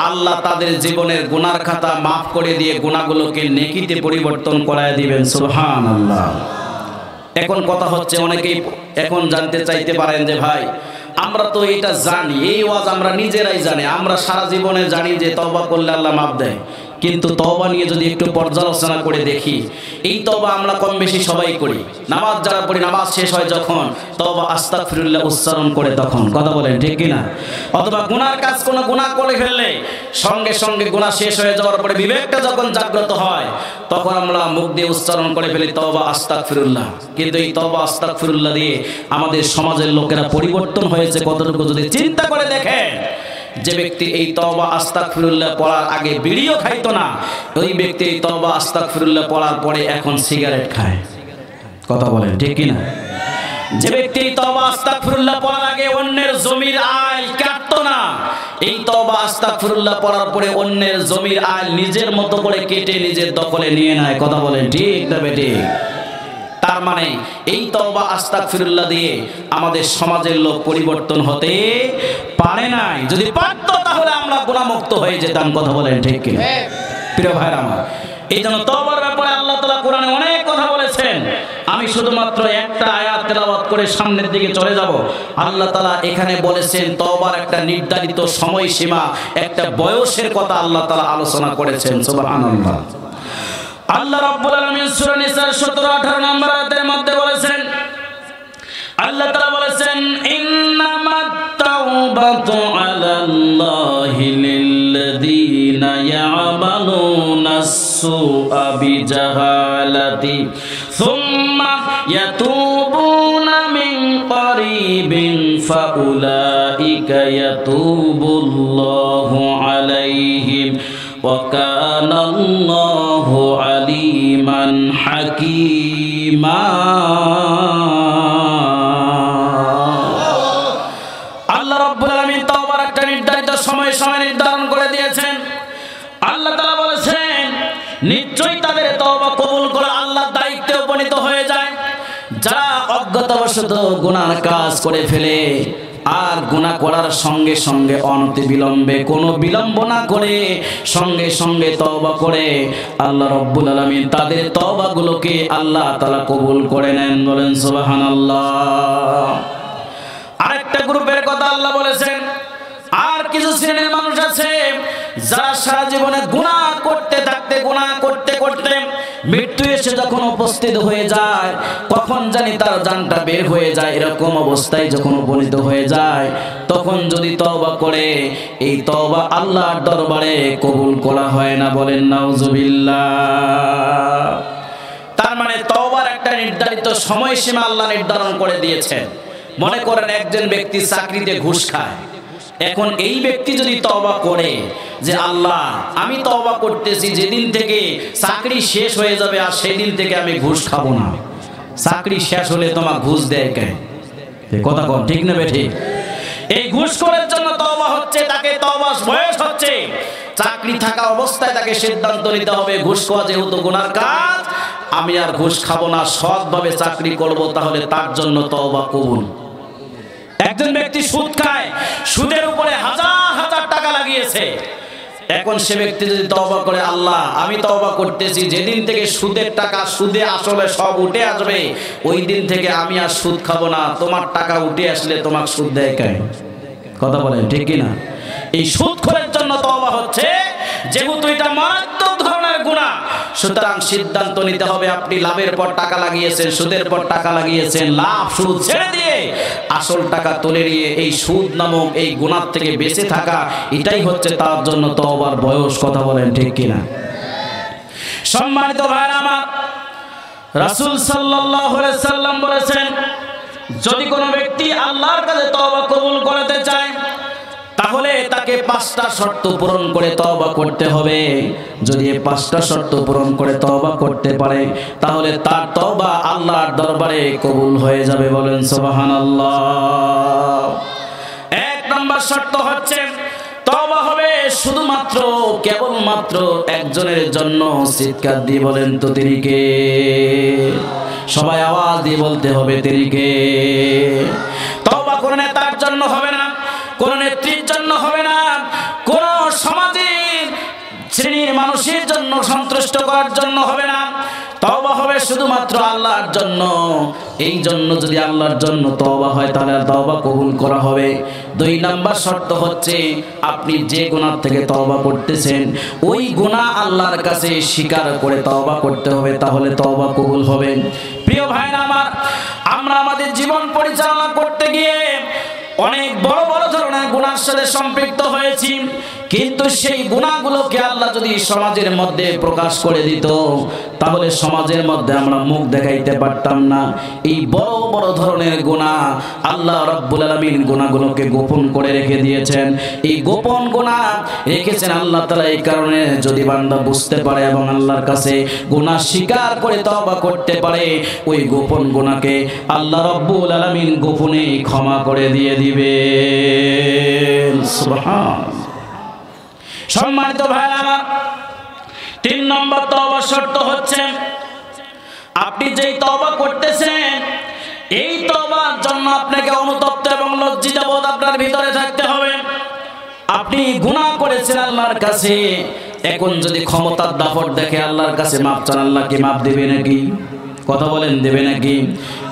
আল্লাহ তাদের জীবনের গুনার খাতা মাফ করে দিয়ে গুনাহগুলোকে নেকিতে পরিবর্তন করায় দিবেন। সুবহানাল্লাহ। এখন কথা হচ্ছে, অনেকেই এখন জানতে চাইতে পারেন যে ভাই, আমরা তো এটা জানি, এই ওয়াজ আমরা নিজেরাই জানি, আমরা সারা জীবনে জানি যে তওবা করলে আল্লাহ মাফ দেয়, কিন্তু তওবা নিয়ে যদি একটু পর্যালোচনা করে দেখি, এই তওবা আমরা কম বেশি সবাই করি। নামাজ যারা পড়ি, নামাজ শেষ হয় যখন তওবা আস্তাগফিরুল্লাহ উচ্চারণ করে তখন। কথা বলেন ঠিক কিনা? অথবা গুনার কাজ, কোনো গুনাহ করে ফেললে সঙ্গে সঙ্গে গুনাহ শেষ হয়ে যাওয়ার পরে বিবেকটা যখন জাগ্রত হয়, তখন আমরা মুখ দিয়ে উচ্চারণ করে ফেলি তওবা আস্তাগফিরুল্লাহ। কিন্তু এই তওবা আস্তাগফিরুল্লাহ দিয়ে আমাদের সমাজের লোকেরা পরিবর্তন হয়েছে কতটুকু যদি চিন্তা করে দেখেন। যে ব্যক্তি এই তওবা আস্তাগফিরুল্লাহ পড়ার আগে বিড়িও খাইতো না, ওই ব্যক্তি এই তওবা আস্তাগফিরুল্লাহ পড়ার পরে এখন সিগারেট খায়। কথা বলেন ঠিক কিনা? যে ব্যক্তি তওবা আস্তাগফিরুল্লাহ পড়ার আগে অন্যের জমির আইল কাটতো না, এই তওবা আস্তাগফিরুল্লাহ পড়ার পরে অন্যের জমির আইল নিজের মতো করে কেটে নিজের দখলে নিয়ে নেয়। কথা বলেন ঠিক না বেঠিক? তার মানে এই তওবা আস্তাগফিরুল্লাহ দিয়ে আমাদের সমাজের লোক পরিবর্তন হতে পারে নাই। যদি পারতো তাহলে আমরা গুনাহমুক্ত হয়ে যেতাম। কথা বলেন ঠিক কি? প্রিয় ভাইরা আমার, এই জন্য তওবার ব্যাপারে আল্লাহ তাআলা কোরআনে অনেক কথা বলেছেন। আমি শুধুমাত্র একটা আয়াত তেলাওয়াত করে সামনের দিকে চলে যাব। আল্লাহ তাআলা এখানে বলেছেন তওবার একটা নির্ধারিত সময়সীমা, একটা বয়সের কথা আল্লাহ তাআলা আলোচনা করেছেন। সুবহানাল্লাহ। আল্লাহ রাব্বুল আলামিন সূরা নিসার 17-18 নম্বর আয়াতের মধ্যে বলেছেন, আল্লাহ তাআলা বলেছেন, ইন্নামাত তাওবাতু আলাল্লাহি লিল্লাযীনা ইয়ামালুনাস সুআ বিজাহালাতি সুম্মা ইয়াতুবুনা মিন কারিবিন ফাউলাইকা ইয়াতুবুল্লাহু আলাইহিম ওয়া কানা আল্লাহু আলিমান হাকীমা। আল্লাহ রাব্বুল আলামিন তওবার একটা নির্ধারিত সময় নির্ধারণ করে দিয়েছেন। আল্লাহ তাআলা বলেছেন, নিশ্চয়ই তাদের তওবা কবুল করা আল্লাহর দায়িত্বে উপনীত হয়ে যায়। যারা অজ্ঞতাবশত গুনার কাজ করে ফেলে আর গুনাহ করার সঙ্গে সঙ্গে অনতি বিলম্বে, কোনো বিলম্ব না করে সঙ্গে সঙ্গে তওবা করে, আল্লাহ রাব্বুল আলামিন তাদের তওবাগুলোকে আল্লাহ তাআলা কবুল করে নেন। বলেন সুবহানাল্লাহ। আরেকটা গ্রুপের কথা আল্লাহ বলেছেন, আর কিছু শ্রেণীর মানুষ আছে যারা সারা জীবনে গুনাহ করতে থাকতে, গুনাহ করতে করতে মৃত্যু এসে যখন উপস্থিত হয়ে যায়, কখন জানি তার জানটা বের হয়ে যায়, এরকম অবস্থায় যখন উপনীত হয়ে যায়, তখন যদি তওবা করে, এই তওবা আল্লাহর দরবারে কবুল করা হয় না। বলেন নাউজুবিল্লাহ। তার মানে তওবার একটা নির্ধারিত সময়সীমা আল্লাহ নির্ধারণ করে দিয়েছেন। মনে করেন একজন ব্যক্তি চাকরিতে ঘুষ খায়, এখন এই ব্যক্তি যদি তওবা করে যে আল্লাহ আমি তওবা করতেছি, যেদিন থেকে চাকরি শেষ হয়ে যাবে আর সেই দিন থেকে আমি ঘুষ খাবো না। চাকরি শেষ হলে তোমার ঘুষ দেয় কে? কথা কম ঠিক না বেঠিক? এই ঘুষখোরের জন্য তওবা হচ্ছে, তাকে তওবার বয়স হচ্ছে। চাকরি থাকা অবস্থায় তাকে সিদ্ধান্ত নিতে হবে, ঘুষ খাওয়া যেহেতু গুনার কাজ, আমি আর ঘুষ খাবো না, সৎভাবে চাকরি করব, তাহলে তার জন্য তওবা কবুল। একজন ব্যক্তি সুদ খায়, সুদের উপরে হাজার হাজার টাকা লাগিয়েছে, এখন সে ব্যক্তি যদি তওবা করে আল্লাহ আমি তওবা করতেছি, যেদিন থেকে সুদের টাকা সুদে আসলে সব উঠে আসবে ওই দিন থেকে আমি আর সুদ খাবো না, তোমার টাকা উঠে আসলে তোমার সুদ দেয় কে? কথা বলেন ঠিক কি না? এই সুদখোরের জন্য তওবা হচ্ছে, যেহেতু এটা মারাত্মক ধরনের গুনাহ, সুতরাং সিদ্ধান্ত নিতে হবে আপনি লাভের পর টাকা লাগিয়েছেন, সুদের পর টাকা লাগিয়েছেন, লাভ সুদ ছেড়ে দিয়ে আসল টাকা তুলে নিয়ে এই সুদ নামক এই গুনাহ থেকে বেঁচে থাকা, এটাই হচ্ছে তার জন্য তওবার বয়স। কথা বলেন ঠিক কিনা? সম্মানিত ভাইরা আমার, রাসূল সাল্লাল্লাহু আলাইহি সাল্লাম বলেছেন, যদি কোনো ব্যক্তি আল্লাহর কাছে তওবা কবুল করতে চায় তাহলে তাকে 5টা শর্ত পূরণ করে তওবা করতে হবে। যদি এই 5টা শর্ত পূরণ করে তওবা করতে পারে তাহলে তার তওবা আল্লাহর দরবারে কবুল হয়ে যাবে। বলেন সুবহানাল্লাহ। 1 নম্বর শর্ত হচ্ছে তওবা হবে শুধুমাত্র কেবলমাত্র একজনের জন্য। চিৎকার দিয়ে বলেন তো তিনি কে? সবাই আওয়াজ দিয়ে বলতে হবে তিনি কে? তওবা কোন নেতার জন্য হবে না, কোন নেত্রীর জন্য হবে না, কোন সমাজের শ্রেণীর মানুষের জন্য সন্তুষ্ট করার জন্য হবে না। তওবা হবে শুধুমাত্র আল্লাহর জন্য। এই জন্য যদি আল্লাহর জন্য তওবা হয় তাহলে তওবা কবুল করা হবে। 2 নাম্বার শর্ত হচ্ছে আপনি যে গুনাহ থেকে তওবা করতেছেন ওই গুনাহ আল্লাহর কাছে স্বীকার করে তওবা করতে হবে, তাহলে তওবা কবুল হবে। প্রিয় ভাইরা আমার, আমরা আমাদের জীবন পরিচালনা করতে গিয়ে অনেক বড় বড় ধরনের ধরনের গুনার সাথে সম্পৃক্ত হয়েছি, কিন্তু সেই গুনাহগুলোকে আল্লাহ যদি সমাজের মধ্যে প্রকাশ করে দিত, তাহলে সমাজের মধ্যে আমরা মুখ দেখাইতে পারতাম না। এই বড় বড় ধরনের গুনাহ আল্লাহ রাব্বুল আলামিন গুনাহগুলোকে গোপন করে রেখে দিয়েছেন। এই গোপন গুনাহ রেখেছেন আল্লাহ তাআলা এই কারণে, যদি বান্দা বুঝতে পারে এবং আল্লাহর কাছে গুনাহ স্বীকার করে তওবা করতে পারে, ওই গোপন গুনাহকে আল্লাহ রাব্বুল আলামিন গোপনে ক্ষমা করে দিয়ে দিবেন। সুবহানাল্লাহ। সম্মানিত ভাইরা আমার, 3 নম্বর তওবার শর্ত হচ্ছে আপনি যেই তওবা করতেছেন, এই তওবার জন্য আপনাকে অনুতপ্ত এবং লজ্জিত বোধ আপনার ভিতরে থাকতে হবে। আপনি গুনাহ করেছেন আল্লাহর কাছে, এখন যদি ক্ষমতার দাপট দেখে আল্লাহর কাছে মাপ চান, আল্লাহ কি মাপ দেবে নাকি? কথা বলেন, দেবে নাকি?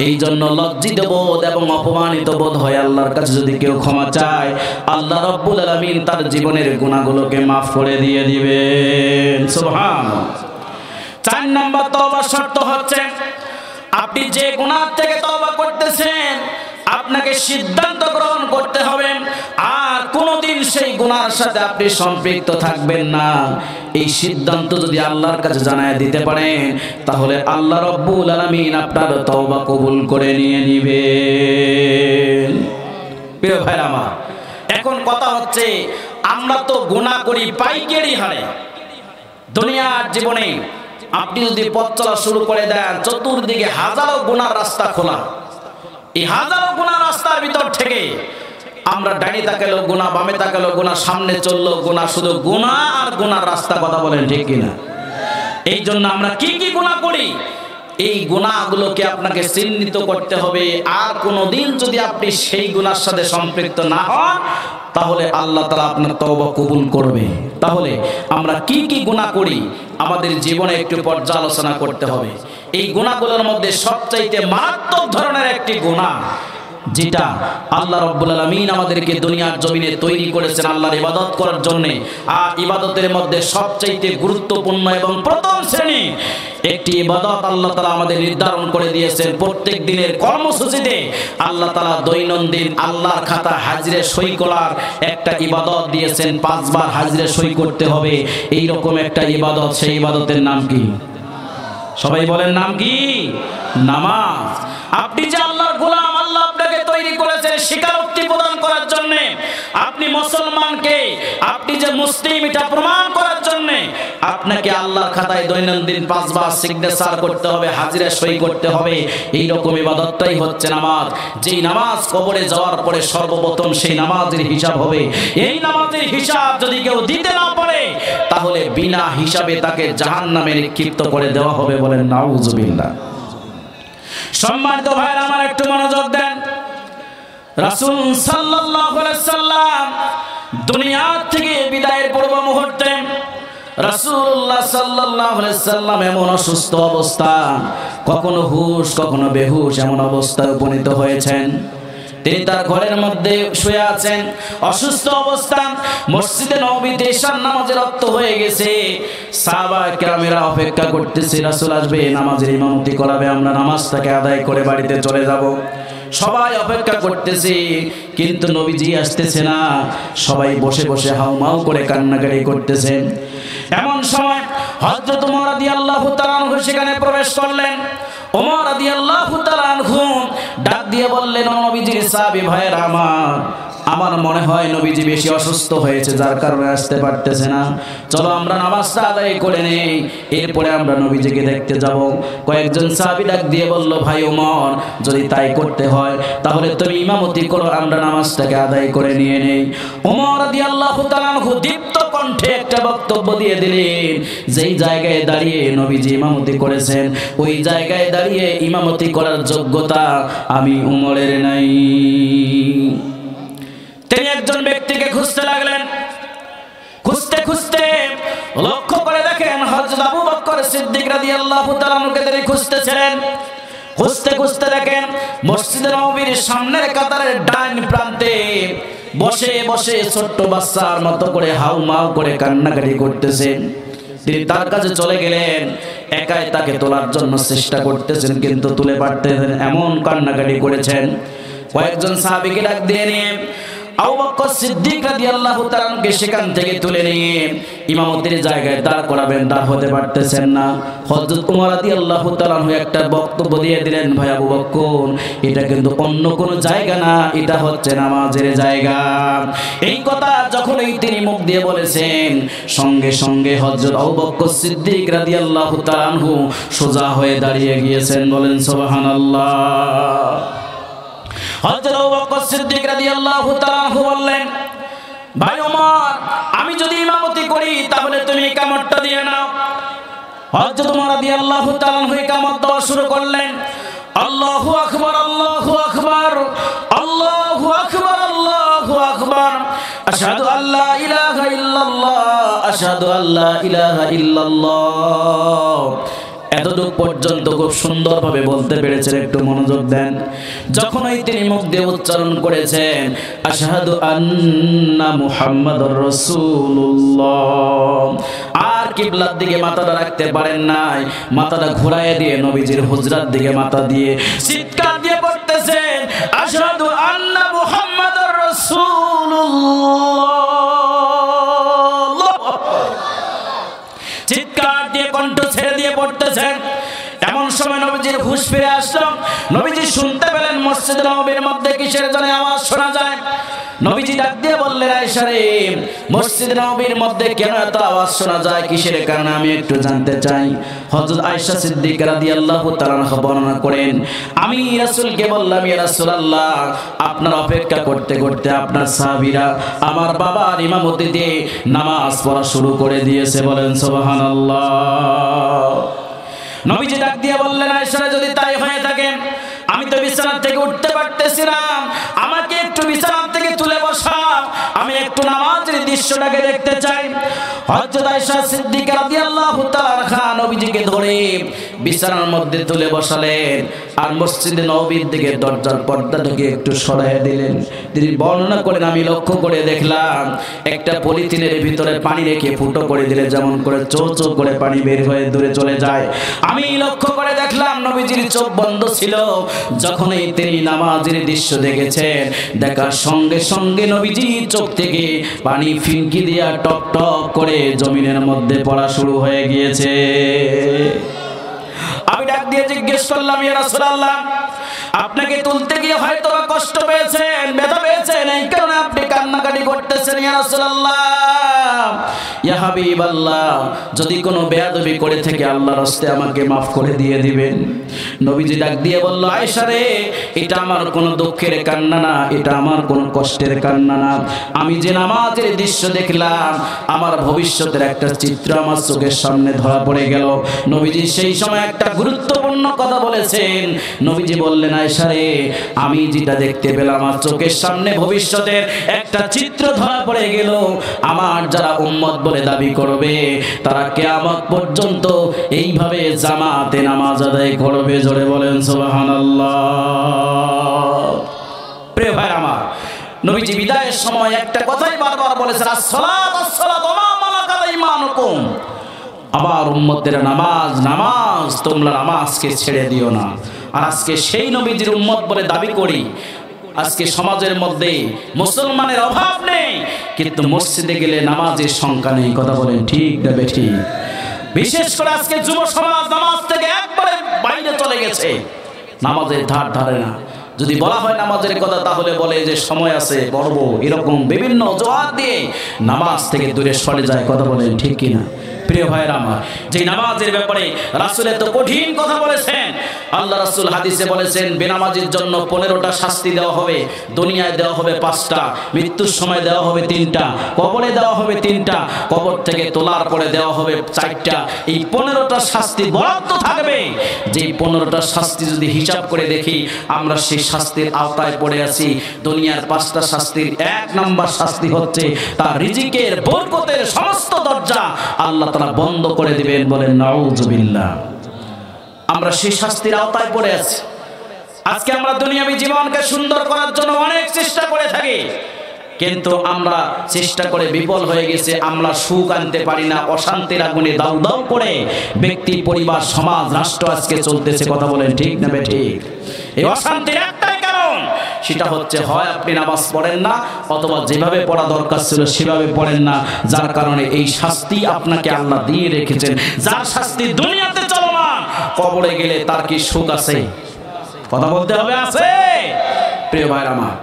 এই জন্য লজ্জিত বোধ এবং অপমানিত বোধ হয় আল্লাহর কাছে যদি কেউ ক্ষমা চায়, আল্লাহ রাব্বুল আলামিন তার জীবনের গুনাহগুলোকে মাফ করে দিয়ে দিবেন। সুবহানাল্লাহ। 4 নম্বর তওবার শর্ত হচ্ছে আপনি যে গুনাহ থেকে তওবা করতেছেন, আপনাকে সিদ্ধান্ত গ্রহণ করতে হবে আর কোনোদিন সেই গুনার সাথে আপনি সম্পৃক্ত থাকবেন না। এই সিদ্ধান্ত যদি আল্লাহর কাছে জানায় দিতে পারেন, তাহলে আল্লাহ রাব্বুল আলামিন আপনার তওবা কবুল করে নিয়ে নেবেন। প্রিয় ভাইরা আমার, এখন কথা হচ্ছে আমরা তো গুনাহ করি পাইকারি হারে। দুনিয়ার জীবনে আপনি যদি পথ চলা শুরু করে দেন, চতুর্দিকে হাজারো গুনার রাস্তা খোলা। এই হাজারো গুনার রাস্তার ভিতর থেকে আমরা ডাইনে তাকালো গুনাহ, বামে তাকালো গুনাহ, সামনে চললো গুনাহ, শুধু গুনাহ আর গুনার রাস্তা। কথা বলেন ঠিক কিনা? এই জন্য আমরা কি কি গুনাহ করি, এই গুনাহগুলোকে আপনাকে চিহ্নিত করতে হবে। আর কোনোদিন যদি আপনি সেই গুনার সাথে সম্পৃক্ত না হন, তাহলে আল্লাহ তাআলা আপনার তওবা কবুল করবে। তাহলে আমরা কি কি গুনাহ করি আমাদের জীবনে একটু পর্যালোচনা করতে হবে। এই গুনাহগুলোর মধ্যে সবচাইতে মারাত্মক ধরনের একটি গুনাহ, যেটা আল্লাহ রাব্বুল আলামিন আমাদেরকে দুনিয়ার জমিনে তৈরি করেছেন আল্লাহর ইবাদত করার জন্য। আর ইবাদতের মধ্যে সবচাইতে গুরুত্বপূর্ণ এবং প্রথম শ্রেণী একটি ইবাদত আল্লাহ তাআলা আমাদের নির্ধারণ করে দিয়েছেন। প্রত্যেক দিনের কর্মসূচিতে আল্লাহ তাআলা দৈনন্দিন আল্লাহর খাতা হাজিরে সই করার একটা ইবাদত দিয়েছেন। 5 বার হাজিরে সই করতে হবে, এই রকম একটা ইবাদত। সেই ইবাদতের নাম কি? সবাই বলেন, নাম কি? নামাজ। আপনি যে আল্লাহর গোলাম, আল্লাহ আপনাকে তৈরি করেছেন স্বীকারোক্তি প্রদান করার জন্য। আপনি মুসলমানকে, আপনি যে মুসলিম এটা প্রমাণ করার জন্য আপনাকে আল্লাহর খাতায় দৈনন্দিন 5 বার সিগনেচার করতে হবে, হাজিরা সই করতে হবে। এই রকম ইবাদতটাই হচ্ছে নামাজ। যেই নামাজ কবরে যাওয়ার পরে সর্বপ্রথম সেই নামাজের হিসাব হবে। এই নামাজের হিসাব যদি কেউ দিতে না পারে, তাহলে বিনা হিসাবে তাকে জাহান্নামে নিক্ষিপ্ত করে দেওয়া হবে। বলেন নাউজুবিল্লাহ। সম্মানিত ভাইরা আমার, একটু মনোযোগ দেন। রাসূল সাল্লাল্লাহু আলাইহি সাল্লাম দুনিয়া থেকে বিদায়ের পূর্ব মুহূর্তে রাসূলুল্লাহ সাল্লাল্লাহু আলাইহি সাল্লাম এমন অসুস্থ অবস্থা, কখনো হুশ কখনো বেহুশ, এমন অবস্থায় উপনীত হয়েছেন। তিনি তার ঘরের মধ্যে শুয়ে আছেন অসুস্থ অবস্থা। মসজিদে নববীতে ইশার নামাজের ওয়াক্ত হয়ে গেছে। সাহাবায়ে কেরামেরা অপেক্ষা করতেছে, রাসূল আসবে, নামাজের ইমামতি করাবে, আমরা নামাজটাকে আদায় করে বাড়িতে চলে যাব। সবাই অপেক্ষা করতেছে, কিন্তু নবীজি আসতেছে না। সবাই বসে বসে হাউমাউ করে কান্নাকাটি করতেছেন। এমন সময় হযরত ওমর রাদিয়াল্লাহু তাআলা আনহু সেখানে প্রবেশ করলেন। ওমর রাদিয়াল্লাহু তাআলা আনহু ডাক দিয়ে বললেন, ও নবীজির সাহাবী ভাইয়েরা আমার মনে হয় নবীজি বেশি অসুস্থ হয়েছে, যার কারণে আসতে পারতেছে না। চলো আমরা নামাজটা আদায় করে নেই, এরপরে আমরা নবীজিকে দেখতে যাব। কয়েকজন সাহাবী ডাক দিয়ে বলল, ভাই ওমর, যদি তাই করতে হয় তাহলে তুমি ইমামতি করো, আমরা নামাজটাকে আদায় করে নিয়ে নেই। ওমর রাদিয়াল্লাহু তাআলা আনহু দীপ্ত কণ্ঠে একটা বক্তব্য দিয়ে দিলেন, যেই জায়গায় দাঁড়িয়ে নবীজি ইমামতি করেছেন, ওই জায়গায় দাঁড়িয়ে ইমামতি করার যোগ্যতা আমি ওমরের নাই। তিনি একজন ব্যক্তিকে খুঁজতে লাগলেন। খুঁজতে খুঁজতে লক্ষ্য করে দেখেন হযরত আবু বকর সিদ্দিক রাদিয়াল্লাহু তাআলা আনহুকে তিনি খুঁজতেছিলেন। খুঁজতে খুঁজতে দেখেন মসজিদে নববীর সামনের কাতারের ডান প্রান্তে বসে বসে ছোট্ট বাচ্চার মতো করে হাউমাউ করে কান্নাকাটি করতেছেন। তিনি তার কাছে চলে গেলেন, একাই তাকে তোলার জন্য চেষ্টা করতেছেন, কিন্তু তুলে পারতেছেন, এমন কান্নাকাটি করেছেন। কয়েকজন সাহাবীকে ডাক দিয়ে নিয়ে আবু বকর সিদ্দিক রাদিয়াল্লাহু তাআলাকে সেখান থেকে তুলে নিয়ে ইমামতির জায়গায় দাঁড় করাবেন, দাঁড় হতে পারতেছেন না। হযরত ওমর রাদিয়াল্লাহু তাআলা একটা বক্তব্য দিয়ে দিলেন, ভাই আবু বকর, এটা কিন্তু অন্য কোনো জায়গা না, এটা হচ্ছে নামাজের জায়গা। এই কথা যখনই তিনি মুখ দিয়ে বলেছেন, সঙ্গে সঙ্গে হযরত আবু বকর সিদ্দিক রাদিয়াল্লাহু তাআলা সোজা হয়ে দাঁড়িয়ে গিয়েছেন। বলেন সুবহানাল্লাহ। হযরত আবু বকর সিদ্দিক রাদিয়াল্লাহু তাআলা বললেন, ভাই ওমর, আমি যদি ইমামতি করি তাহলে তুমি ইকামতটা দিয়ে নাও। হযরত ওমর রাদিয়াল্লাহু তাআলা ইকামত দেওয়া শুরু করলেন। আল্লাহু আকবার, আল্লাহু আকবার, আল্লাহু আকবার, আল্লাহু আকবার, আশহাদু আল্লা ইলাহা ইল্লাল্লাহ, আশহাদু আল্লা ইলাহা ইল্লাল্লাহ। এতটুকু পর্যন্ত খুব সুন্দরভাবে বলতে পেরেছেন, একটু মনোযোগ দেন। যখনই তিনি মুখ দিয়ে উচ্চারণ করেছেন আশহাদু আন্না মুহাম্মাদুর রাসূলুল্লাহ, আর কিবলার দিকে মাথাটা রাখতে পারেন নাই, মাথাটা ঘোরায় দিয়ে নবীজির হুজরার দিকে মাথা দিয়ে চিৎকার দিয়ে পড়তেছেন আশহাদু আন্না মুহাম্মাদুর রাসূলুল্লাহ। চিৎকার দিয়ে কণ্ঠ ছেড়ে দিয়ে পড়তেছেন। এমন সময় নবীজির হুঁশ ফিরে আসলো। নবীজি শুনতে পেলেন মসজিদ নববীর মধ্যে কিসের জন্য আওয়াজ শোনা যায়। নবীজি ডাক দিয়ে বললেন, আয়েশা রে, মসজিদ নববীর মধ্যে কেন এত আওয়াজ শোনা যায়, কিসের কারণে আমি একটু জানতে চাই। হযরত আয়েশা সিদ্দিকা রাদিয়াল্লাহু তাআলা বর্ণনা করেন, আমি রাসূলকে বললাম, ইয়া রাসূলুল্লাহ, আপনার অপেক্ষা করতে করতে আপনার সাহাবীরা আমার বাবার ইমামতিতে নামাজ পড়া শুরু করে দিয়েছে। বলেন সুবহানাল্লাহ। নবীজি ডাক দিয়ে বললেন, আয়েশা, যদি তাই হয়ে থাকে, আমি তো বিছানা থেকে উঠতে পারতেছি না, আমাকে একটু বিছানা থেকে তুলে বসাও, আমি একটু নামাজের দৃশ্যটাকে দেখতে চাই। হযরত আয়েশা সিদ্দিকা রাদিয়াল্লাহু তাআলা নবীজিকে ধরে বিছানার মধ্যে তুলে বসালেন আর মসজিদে নববীর দিকে দরজার পর্দাটাকে একটু সরাইয়া দিলেন। তিনি বর্ণনা করেন, আমি লক্ষ্য করে দেখলাম একটা পলিথিনের ভিতরে পানি রেখে ফুটো করে দিলে যেমন করে চোখ চোখ করে পানি বের হয়ে দূরে চলে যায়, আমি লক্ষ্য করে দেখলাম নবীজির চোখ বন্ধ ছিল। যখনই তিনি নামাজের দৃশ্য দেখেছেন, দেখার সঙ্গে সঙ্গে নবীজির চোখ থেকে পানি ফিনকি দিয়া টপ টপ করে জমিনের মধ্যে পড়া শুরু হয়ে গিয়েছে। আমি ডাক দিয়ে জিজ্ঞেস করলাম, ইয়া রাসূলুল্লাহ, আপনাকে তুলতে গিয়ে হয়তো কষ্ট পেয়েছেন, ব্যথা পেয়েছেন, এই কারণে আপনি কান্নাকাটি করতেছেন। ইয়া রাসূলুল্লাহ, ইয়া হাবিবাল্লাহ, যদি কোনো বেয়াদবি করে থেকে আল্লাহর রাস্তায় আমাকে maaf করে দিয়ে দিবেন। নবীজি ডাক দিয়ে বলল, আয়েশা রে, এটা আমার কোনো দুঃখের কান্না না, এটা আমার কোনো কষ্টের কান্না না। আমি যে নামাজের দৃশ্য দেখলাম, আমার ভবিষ্যতের একটা চিত্র আমার চোখের সামনে ধরা পড়ে গেল। নবীজি সেই সময় একটা গুরুত্বপূর্ণ কথা বলেছেন। নবীজি বললেন, আয়েশা রে, আমি যেটা দেখতে পেলাম আমার চোখের সামনে ভবিষ্যতের একটা চিত্র ধরা পড়ে গেল। আমার যারা উম্মত বলে দাবি করবে, তারা কিয়ামত পর্যন্ত এইভাবে জামাতে নামাজ আদায় করবে। জোরে বলেন সুবহানাল্লাহ। প্রিয় ভাই আমার, নবীজি বিদায়ের সময় একটা কথাই বারবার বলেছেন, আসসালাতু আসসালাতু ওয়া মা মালাকাত ঈমানুকুম। আমার উম্মতের নামাজ, নামাজ, তোমরা নামাজকে ছেড়ে দিও না। আর আজকে সেই নবীজির উম্মত বলে দাবি করি, আজকে সমাজের মধ্যে মুসলমানের অভাব নেই, কিন্তু মসজিদে গেলে নামাজের সংখ্যা নেই। কথা বলেন ঠিক না বেঠিক? বিশেষ করে আজকে যুব সমাজ নামাজ থেকে একবারে বাইরে চলে গেছে, নামাজের ধার ধারে না। যদি বলা হয় নামাজের কথা, তাহলে বলে যে সময় আছে, পড়ব, এরকম বিভিন্ন অজুহাত দিয়ে নামাজ থেকে দূরে সরে যায়। কথা বলেন ঠিক কিনা? প্রিয় ভাইরা আমার, যে নামাজের ব্যাপারে রাসূল এত কঠিন কথা বলেছেন। আল্লাহ রাসূল হাদিসে বলেছেন, বেনামাজির জন্য 15টা শাস্তি দেওয়া হবে। দুনিয়ায় দেওয়া হবে 5টা, মৃত্যুর সময় দেওয়া হবে 3টা, কবরে দেওয়া হবে 3টা, কবর থেকে তোলার পরে দেওয়া হবে 4টা। এই 15টা শাস্তি বরাদ্দ থাকবে। যে 15টা শাস্তি যদি হিসাব করে দেখি, আমরা সেই শাস্তির আওতায় পড়ে আছি। দুনিয়ার 5টা শাস্তির 1 নম্বর শাস্তি হচ্ছে তার রিজিকের বরকতের সমস্ত দরজা আল্লাহ তাআলা বন্ধ করে দিবেন। বলেন নাউযুবিল্লাহ। আমরা সেই শাস্তির আওতায় পড়ে আছি। আজকে আমরা দুনিয়াবী জীবনকে সুন্দর করার জন্য অনেক চেষ্টা করে থাকি, কিন্তু আমরা চেষ্টা করে বিফল হয়ে গেছে। আমরা সুখ আনতে পারি না, অশান্তির আগুনে দাউ দাউ করে ব্যক্তি, পরিবার, সমাজ, রাষ্ট্র আজকে চলতেছে। কথা বলেন ঠিক না বেঠিক? এই অশান্তির একটাই কারণ, সেটা হচ্ছে হয় আপনি নামাজ পড়েন না, অথবা যেভাবে পড়া দরকার ছিল সেভাবে পড়েন না, যার কারণে এই শাস্তি আপনাকে আল্লাহ দিয়ে রেখেছেন। যার শাস্তি দুনিয়াতে চলমান, কবরে গেলে তার কি সুখ আছে? কথা বলতে হবে, আছে? প্রিয় ভাইরা আমার,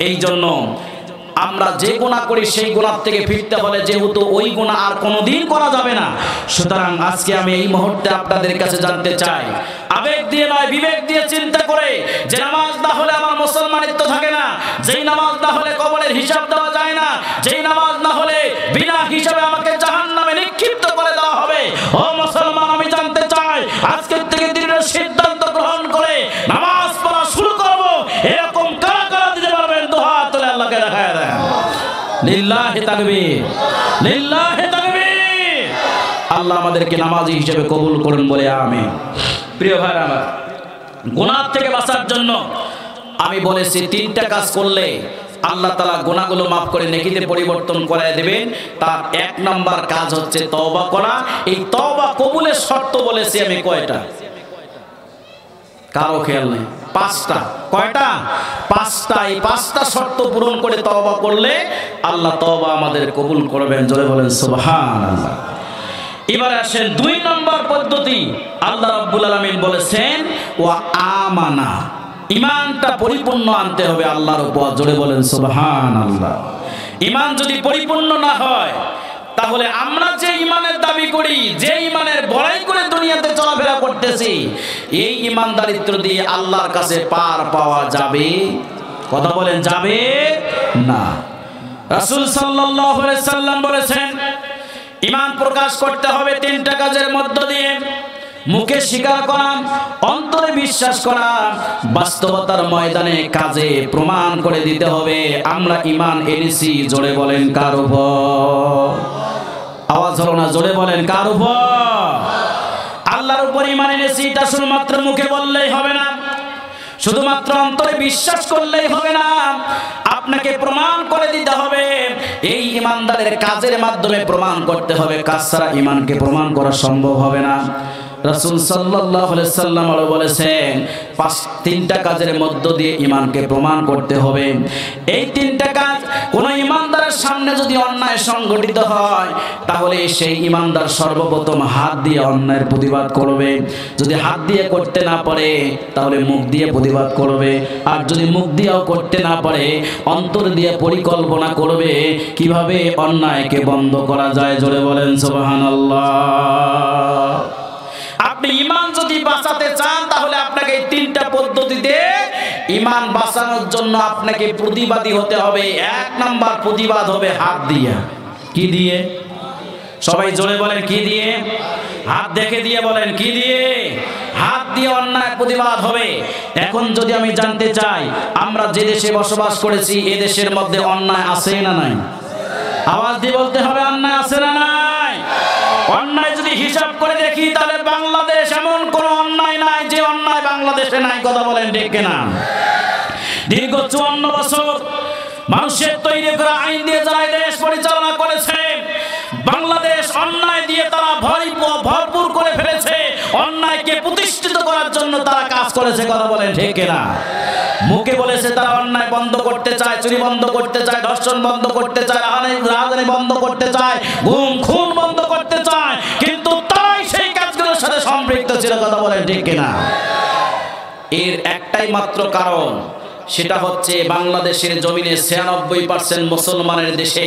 এই জন্য আমরা যে গুনাহ করি সেই গুনাহ থেকে ফিরতে হলে, যেহেতু ওই গুনাহ আর কোনোদিন করা যাবে না, সুতরাং আজকে আমি এই মুহূর্তে আপনাদের কাছে জানতে চাই, আবেগ দিয়ে নয় বিবেক দিয়ে চিন্তা করে, যে নামাজ না হলে আমার মুসলমানিত্ব থাকে না, যেই নামাজ না হলে কবরের হিসাব দেওয়া যায় না, যেই নামাজ না হলে বিনা হিসাবে আমাকে জাহান্নামে নিক্ষিপ্ত করে দেওয়া হবে। ও মুসলমান, আমি জানতে চাই আজকের থেকে দৃঢ় সিদ্ধান্ত গ্রহণ করে নামাজ পড়া শুরু করব। এরকম কারা কারা দিতে পারবেন? দুহাত তুলে আল্লাহকে দেখায় দেন। লিল্লাহি তাকবীর, লিল্লাহি তাকবীর। আল্লাহ আমাদেরকে নামাজি হিসেবে কবুল করুন বলে আমিন। প্রিয় ভাইরা আমার, গুনাহ থেকে বাঁচার জন্য আমি বলেছি তিনটা কাজ করলে আল্লাহ তাআলা গুনাহগুলো মাফ করে নেকিতে পরিবর্তন করে দেবেন। তার এক নাম্বার কাজ হচ্ছে তওবা করা। এই তওবা কবুলের শর্ত বলেছি আমি কয়টা? কারো খেয়াল নেই? পাঁচটা। কয়টা? পাঁচটা। এই পাঁচটা শর্ত পূরণ করে তওবা করলে আল্লাহ তওবা আমাদের কবুল করবেন। জোরে বলেন সুবহানাল্লাহ। এবার আসেন দুই নম্বর পদ্ধতি। আল্লাহ রাব্বুল আলামিন বলেছেন ওয়া আমানা, ঈমানটা পরিপূর্ণ আনতে হবে আল্লাহর উপর। জোরে বলেন সুবহানাল্লাহ। ঈমান যদি পরিপূর্ণ না হয়, তাহলে আমরা যে ঈমানের দাবি করি, যে ঈমানের বড়াই করে দুনিয়াতে চলাফেরা করতেছি, এই ঈমানদারিত্ব দিয়ে আল্লাহর কাছে পার পাওয়া যাবে? কথা বলেন, যাবে না। রাসূল সাল্লাল্লাহু আলাইহি সাল্লাম বলেছেন ঈমান প্রকাশ করতে হবে তিনটা কাজের মধ্য দিয়ে: মুখে স্বীকার করা, অন্তরে বিশ্বাস করা, বাস্তবতার ময়দানে কাজে প্রমাণ করে দিতে হবে আমরা ঈমান এনেছি। জোরে বলেন কার উপর? আওয়াজ হলো না, জোরে বলেন কার উপর? আল্লাহর উপর ঈমান এনেছি, এটা শুধুমাত্র মুখে বললেই হবে না, শুধুমাত্র অন্তরে বিশ্বাস করলেই হবে না, আপনাকে প্রমাণ করে দিতে হবে। এই ঈমানদারের কাজের মাধ্যমে প্রমাণ করতে হবে। কাজ ছাড়া ঈমানকে প্রমাণ করা সম্ভব হবে না। রাসূল সাল্লাল্লাহু আলাইহি সাল্লাম আরো বলেছেন তিনটা কাজের মধ্য দিয়ে ঈমানকে প্রমাণ করতে হবে। এই তিনটা কাজ কোন ঈমানদারের সামনে যদি অন্যায় সংঘটিত হয়, তাহলে সেই ঈমানদার সর্বপ্রথম হাত দিয়ে অন্যায়ের প্রতিবাদ করবে। যদি হাত দিয়ে করতে না পারে, তাহলে মুখ দিয়ে প্রতিবাদ করবে। আর যদি মুখ দিয়েও করতে না পারে, অন্তর দিয়ে পরিকল্পনা করবে কিভাবে অন্যায়কে বন্ধ করা যায়। জোরে বলেন সুবহানাল্লাহ। আপনি ঈমান যদি বাঁচাতে চান, তাহলে আপনাকে এই তিনটা পদ্ধতিতে ঈমান বাঁচানোর জন্য আপনাকে প্রতিবাদী হতে হবে। এক নাম্বার প্রতিবাদ হবে হাত দিয়ে। কি দিয়ে? সবাই জোরে বলেন, কি দিয়ে? হাত দেখে দিয়ে বলেন, কি দিয়ে? হাত দিয়ে অন্যায় প্রতিবাদ হবে। এখন যদি আমি জানতে চাই, আমরা যে দেশে বসবাস করেছি, এ দেশের মধ্যে অন্যায় আছে না নাই? আওয়াজ দিয়ে বলতে হবে, অন্যায় আছে না নাই? অন্যায় যদি হিসাব করে দেখি, তাহলে বাংলাদেশ এমন কোন অন্যায় নাই যে অন্যায় বাংলাদেশে নাই। কথা বলেন ঠিক কিনা? দীর্ঘ 54 বছর মানুষের তৈরি করা আইন দিয়ে যারা দেশ পরিচালনা করেছে, বাংলাদেশ অন্যায় দিয়ে তারা ভরপুর করে ফেলেছে। অন্যায়কে প্রতিষ্ঠিত করার জন্য তারা কাজ করেছে। কথা বলেন ঠিক কিনা? মুখে বলেছে তারা অন্যায় বন্ধ করতে চায়, চুরি বন্ধ করতে চায়, ধর্ষণ বন্ধ করতে চায়, রাজধানী বন্ধ করতে চায়, গুম খুন বন্ধ করতে চায়, কিন্তু তারাই সেই কাজগুলোর সাথে সম্পৃক্ত ছিল। কথা বলেন ঠিক কিনা? এর একটাই মাত্র কারণ, সেটা হচ্ছে বাংলাদেশের জমিনে 96% মুসলমানের দেশে,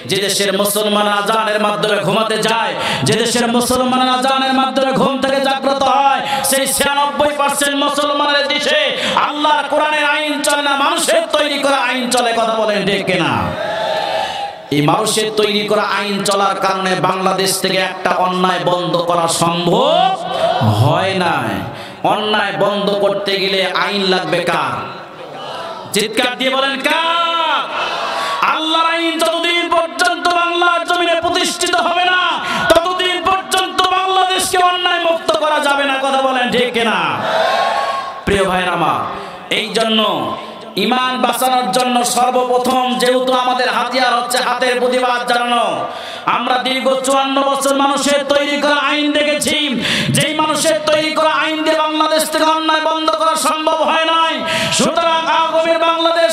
যে দেশের মুসলমানরা আযানের মাধ্যমে ঘুমাতে যায়, যে দেশের মুসলমানরা আযানের মাধ্যমে ঘুম থেকে জাগ্রত হয়, সেই 96% মুসলমানের দেশে আল্লাহর কোরআনের আইন চলে না, মানুষের তৈরি করা আইন চলে। কথা বলেন ঠিক কিনা? এই মানুষের তৈরি করা আইন চলার কারণে বাংলাদেশ থেকে একটা অন্যায় বন্ধ করা সম্ভব হয় না। অন্যায় বন্ধ করতে গেলে আইন লাগবে কার? চিৎকার দিয়ে বলেন কার? আল্লাহর আইন যতদিন পর্যন্ত বাংলার জমিনে প্রতিষ্ঠিত হবে না, ততদিন পর্যন্ত বাংলাদেশকে অন্যায় মুক্ত করা যাবে না। কথা বলেন ঠিক কিনা? প্রিয় ভাইরা আমার, এই জন্য ঈমান বাঁচানোর জন্য সর্বপ্রথম, যেহেতু আমাদের হাতিয়ার হচ্ছে হাতের প্রতিবাদ জানানো, আমরা দীর্ঘ 54 বছর মানুষের তৈরি করা আইন দেখেছি। যেই মানুষের তৈরি করা আইন দিয়ে বাংলাদেশ থেকে অন্যায় বন্ধ করা সম্ভব হয় নাই, সুতরাং আগামীর বাংলাদেশ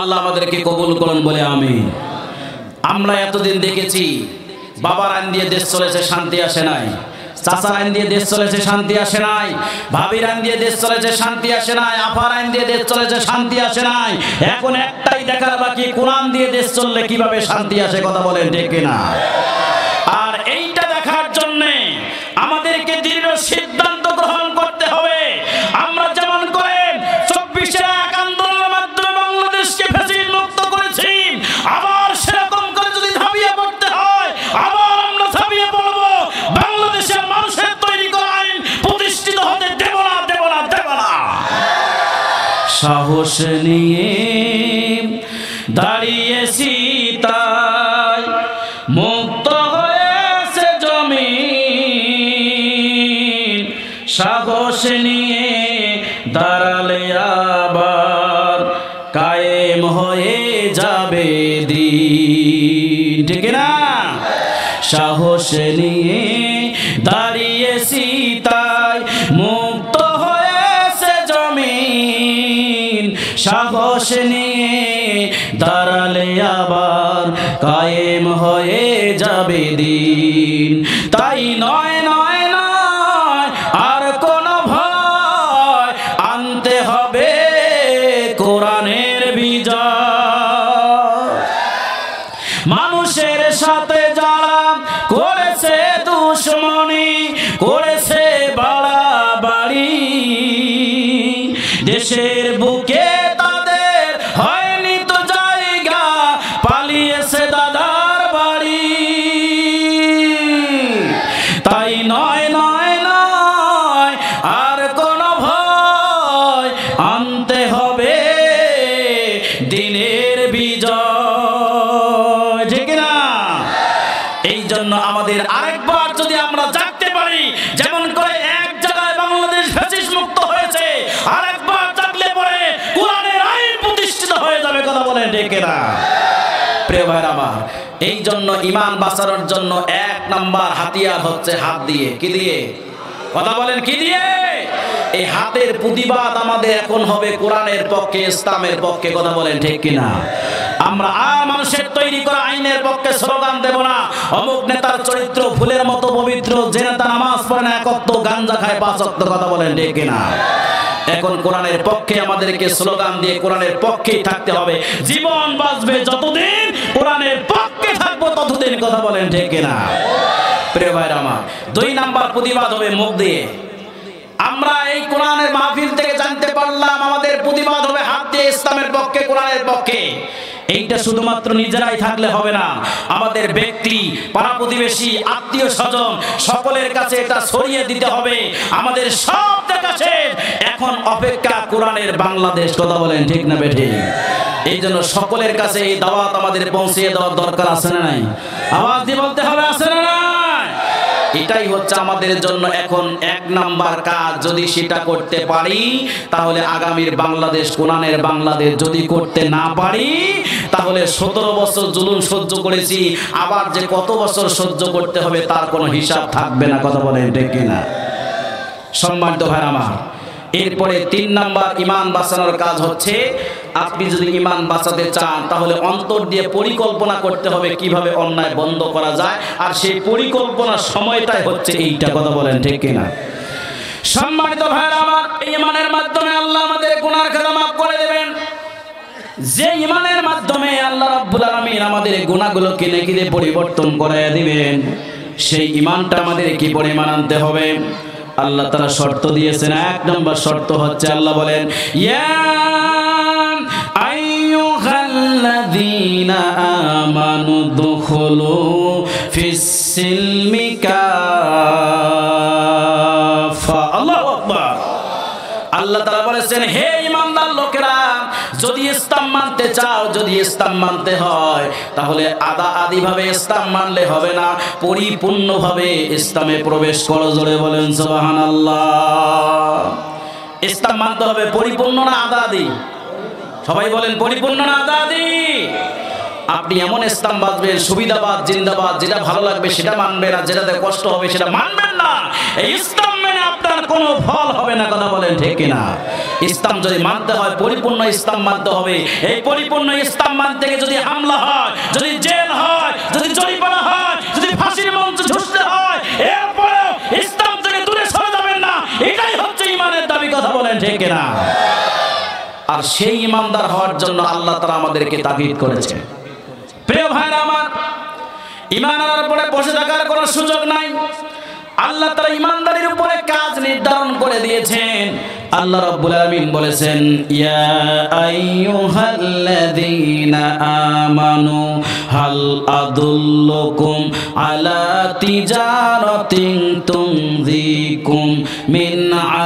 আল্লাহ আমাদেরকে কবুল করুন বলে আমিন। আমরা এতদিন দেখেছি বাবার আইন দিয়ে দেশ চলেছে, শান্তি আসে নাই। চাচার আইন দিয়ে দেশ চলেছে, শান্তি আসে নাই। ভাবির আইন দিয়ে দেশ চলেছে, শান্তি আসে নাই। আফার আইন দিয়ে দেশ চলেছে, শান্তি আসে নাই। এখন একটাই দেখার বাকি, কোরআন দিয়ে দেশ চললে কিভাবে শান্তি আসে, কথা বলেন ঠিক কিনা? আর এইটা দেখার জন্য আমাদেরকে দৃঢ় সিদ্ধান্ত গ্রহণ করতে হবে। আমরা যেমন করে 24 এক আন্দোলনের মাধ্যমে বাংলাদেশকে ফ্যাসিস্ট মুক্ত করেছি, আবার সেরকম করে যদি ঝাঁপিয়ে পড়তে হয়, আবার আমরা ঝাঁপিয়ে পড়বো। বাংলাদেশের মানুষের তৈরি করা আইন প্রতিষ্ঠিত হতে দেব না, দেব না, দেব না। সাহস নিয়ে দাঁড়িয়েছি তাই মুক্ত হয়েছে জমিন। সাহস নিয়ে দাঁড়ালে আবার কায়েম হয়ে যাবে দিন, ঠিক না? সাহস নিয়ে দাঁড়িয়েছি তাই মুক্ত হয়েছে জমিন। সাহস নিয়ে দাঁড়ালে আবার কায়েম হয়ে যাবে দিন। তাই নয় নয় নয় আর কোন ভয়, আনতে হবে কোরআনের বিজয়। মানুষের সাথে যারা করেছে দুশমনি, করেছে বাড়াবাড়ি, দেশের বুকে তাদের হয়নি তো জায়গা, পালিয়েছে দাদার বাড়ি। তাই নয় নয় নয় আর কোন ভয়, আনতে হবে দিনের বিজয়, ঠিক না? এই জন্য আমাদের আরেকবার যদি আমরা জাগতে পারি, যেমন করে এক জায়গায় বাংলাদেশ ফ্যাসিস্ট মুক্ত হয়েছে, আরেকবার জাগলে পরে কোরআনের আইন প্রতিষ্ঠিত হয়ে যাবে, কথা বলেন ঠিক না? প্রিয় ভাইরা আমার, এই জন্য ঈমান বাঁচানোর জন্য 1 নাম্বার হাতিয়ার হচ্ছে হাত দিয়ে। কি দিয়ে? কথা বলেন কি দিয়ে? এই হাতের প্রতিবাদ আমাদের এখন হবে কোরআনের পক্ষে, ইসলামের পক্ষে, কথা বলেন ঠিক কিনা? আমরা আর মানুষের তৈরি করা আইনের পক্ষে স্লোগান দেব না, অমুক নেতার চরিত্র ফুলের মতো পবিত্র, যে নেতা নামাজ পড়ে না 1 ওয়াক্ত, গাঞ্জা খায় 5 ওয়াক্ত, কথা বলেন ঠিক কিনা? এখন কোরআনের পক্ষে আমাদেরকে স্লোগান দিয়ে কোরআনের পক্ষেই থাকতে হবে। জীবন বাঁচবে যতদিন কোরআনের পক্ষে থাকবো ততদিন, কথা বলেন ঠিক কিনা? প্রিয় ভাইরা আমার, 2 নাম্বার প্রতিবাদ হবে মুখ দিয়ে। আমরা এই কোরআনের মাহফিল থেকে জানতে পারলাম আমাদের প্রতিবাদ হবে হাত দিয়ে, ইসলামের পক্ষে, কোরআনের পক্ষে। এইটা শুধুমাত্র নিজেরাই থাকলে হবে না, আমাদের ব্যক্তি, পাড়া প্রতিবেশী, আত্মীয় স্বজন সকলের কাছে এটা ছড়িয়ে দিতে হবে। আমাদের সবদের কাছে এখন অপেক্ষা কোরআনের বাংলাদেশ, কথা বলেন ঠিক না বেঠিক? এই জন্য সকলের কাছে এই দাওয়াত আমাদের পৌঁছিয়ে দেওয়ার দরকার আছে না নাই? আওয়াজ দিয়ে বলতে হবে, আছে না নাই? এটাই হচ্ছে আমাদের জন্য এখন 1 নাম্বার কাজ। যদি সেটা করতে পারি তাহলে আগামীর বাংলাদেশ কোরআনের বাংলাদেশ। যদি করতে না পারি তাহলে 17 বছর জুলুম সহ্য করেছি, আবার যে কত বছর সহ্য করতে হবে তার কোনো হিসাব থাকবে না, কথা বলেন ঠিক কিনা? সম্মানিত ভাই আমার, এরপরে 3 নাম্বার ঈমান বাঁচানোর কাজ হচ্ছে, আপনি যদি ঈমান বাঁচাতে চান তাহলে অন্তর দিয়ে পরিকল্পনা করতে হবে কিভাবে অন্যায় বন্ধ করা যায়, আর সেই পরিকল্পনার সময়টাই হচ্ছে এইটা, কথা বলেন ঠিক কিনা? সম্মানিত ভাইরা আমার, এই ঈমানের মাধ্যমে আল্লাহ আমাদের গুনাহ খাতা মাফ করে দেবেন। যে ঈমানের মাধ্যমে আল্লাহ রাব্বুল আলামিন আমাদের গুনাহগুলোকে নেকিতে পরিবর্তন করে দিবেন, সেই ঈমানটা আমাদের কি পরিমাণ আনতে হবে? আল্লাহ তাআলা শর্ত দিয়েছেন। 1 নম্বর শর্ত হচ্ছে, আল্লাহ বলেন, ইয়া আইয়ুহাল্লাযীনা আমানু দুখুলু ফিস-সিলমি কাফা। আল্লাহু আকবার। আল্লাহ তাআলা বলেছেন, হে ঈমানদার লোকেরা, যদি ইসলাম মানতে চাও, যদি ইসলাম মানতে হয় তাহলে আদি ভাবে ইসলাম মানলে হবে না, পরিপূর্ণভাবে ইসলামে প্রবেশ করো। জোরে বলেন সুবহানাল্লাহ। ইসলাম মানতে হবে পরিপূর্ণ না আদি? সবাই বলেন পরিপূর্ণ না আদি? আপনি এমন ইসলাম বাঁচবেন, সুবিধাবাদ জিন্দাবাদ, যেটা ভালো লাগবে সেটা মানবেন, আর যেটাতে কষ্ট হবে সেটা মানবেন না। এই ইসলাম মেনে আপনার কোনো ফল হবে না। কথা বলেন ঠিক কিনা? ইসলাম যদি মানতে হয় পরিপূর্ণ ইসলাম মানতে হবে। এই পরিপূর্ণ ইসলাম মানতে গিয়ে যদি হামলা হয়, যদি জেল হয়, যদি জরিমানা হয়, যদি ফাঁসির মঞ্চে ঝুঁকতে হয়, এরপরেও ইসলাম থেকে দূরে সরে যাবেন না। এটাই হচ্ছে ঈমানের দাবি। কথা বলেন ঠিক কিনা? আর সেই ঈমানদার হওয়ার জন্য আল্লাহ তাআলা আমাদেরকে তাগিদ করেছে। প্রিয় ভাইরা আমার, ঈমান আনার পরে বসে থাকার কোনো সুযোগ নাই। আল্লাহ তাআলা ঈমানদারির উপরে কাজ নির্ধারণ করে দিয়েছেন। আল্লাহ রাব্বুল আলামিন বলেছেন, ইয়া আইয়ুহাল্লাযীনা আমানু হাল আদুল্লুকুম আলা তিজারাতিন তুনজিকুম মিন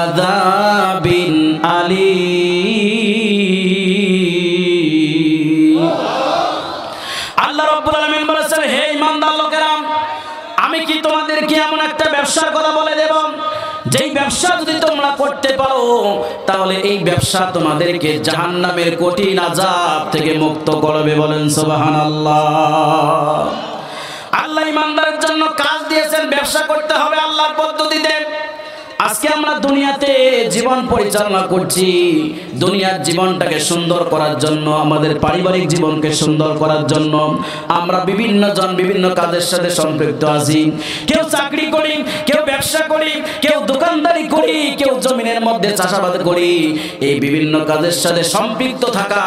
আযাবিন আলীম। আল্লাহ রাব্বুল আলামিন বলেছেন, হে ঈমানদার লোকেরা, আমি কি তোমাদেরকে এমন একটা ব্যবসার কথা বলে দেব, যেই ব্যবসা যদি তোমরা করতে পারো তাহলে এই ব্যবসা তোমাদেরকে জাহান্নামের কঠিন আযাব থেকে মুক্ত করবে। বলেন সুবহানাল্লাহ। আল্লাহ ঈমানদারের জন্য কাজ দিয়েছেন, ব্যবসা করতে হবে আল্লাহর পদ্ধতিতে। আজকে আমরা দুনিয়াতে জীবন পরিচালনা করছি দুনিয়ার জীবনটাকে সুন্দর করার জন্য, আমাদের পারিবারিক জীবনকে সুন্দর করার জন্য আমরা বিভিন্ন জন বিভিন্ন কাজের সাথে সম্পৃক্ত আছি। কেউ চাকরি করি, কেউ ব্যবসা করি, কেউ দোকানদারি করি, কেউ জমিনের মধ্যে চাষাবাদ করি। এই বিভিন্ন কাজের সাথে সম্পৃক্ত থাকা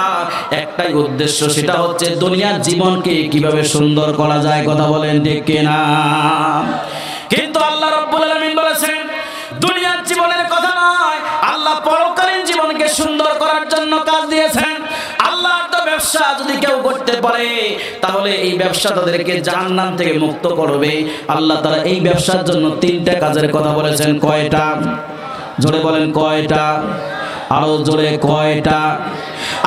একটাই উদ্দেশ্য, সেটা হচ্ছে দুনিয়ার জীবনকে কিভাবে সুন্দর করা যায়। কথা বলেন ঠিক কিনা? কিন্তু আল্লাহ রাব্বুল আলামিন বলেছেন, দুনিয়ার জীবনের কথা নয়, আল্লাহ পরকালীন জীবনকে সুন্দর করার জন্য কাজ দিয়েছেন। আল্লাহর তো ব্যবসা যদি কেউ করতে পারে তাহলে এই ব্যবসা তাদেরকে জাহান্নাম থেকে মুক্ত করবে। আল্লাহ তাআলা এই ব্যবসার জন্য তিনটা কাজের কথা বলেছেন। কয়টা? জোরে বলেন কয়টা? আরো জোরে কয়টা?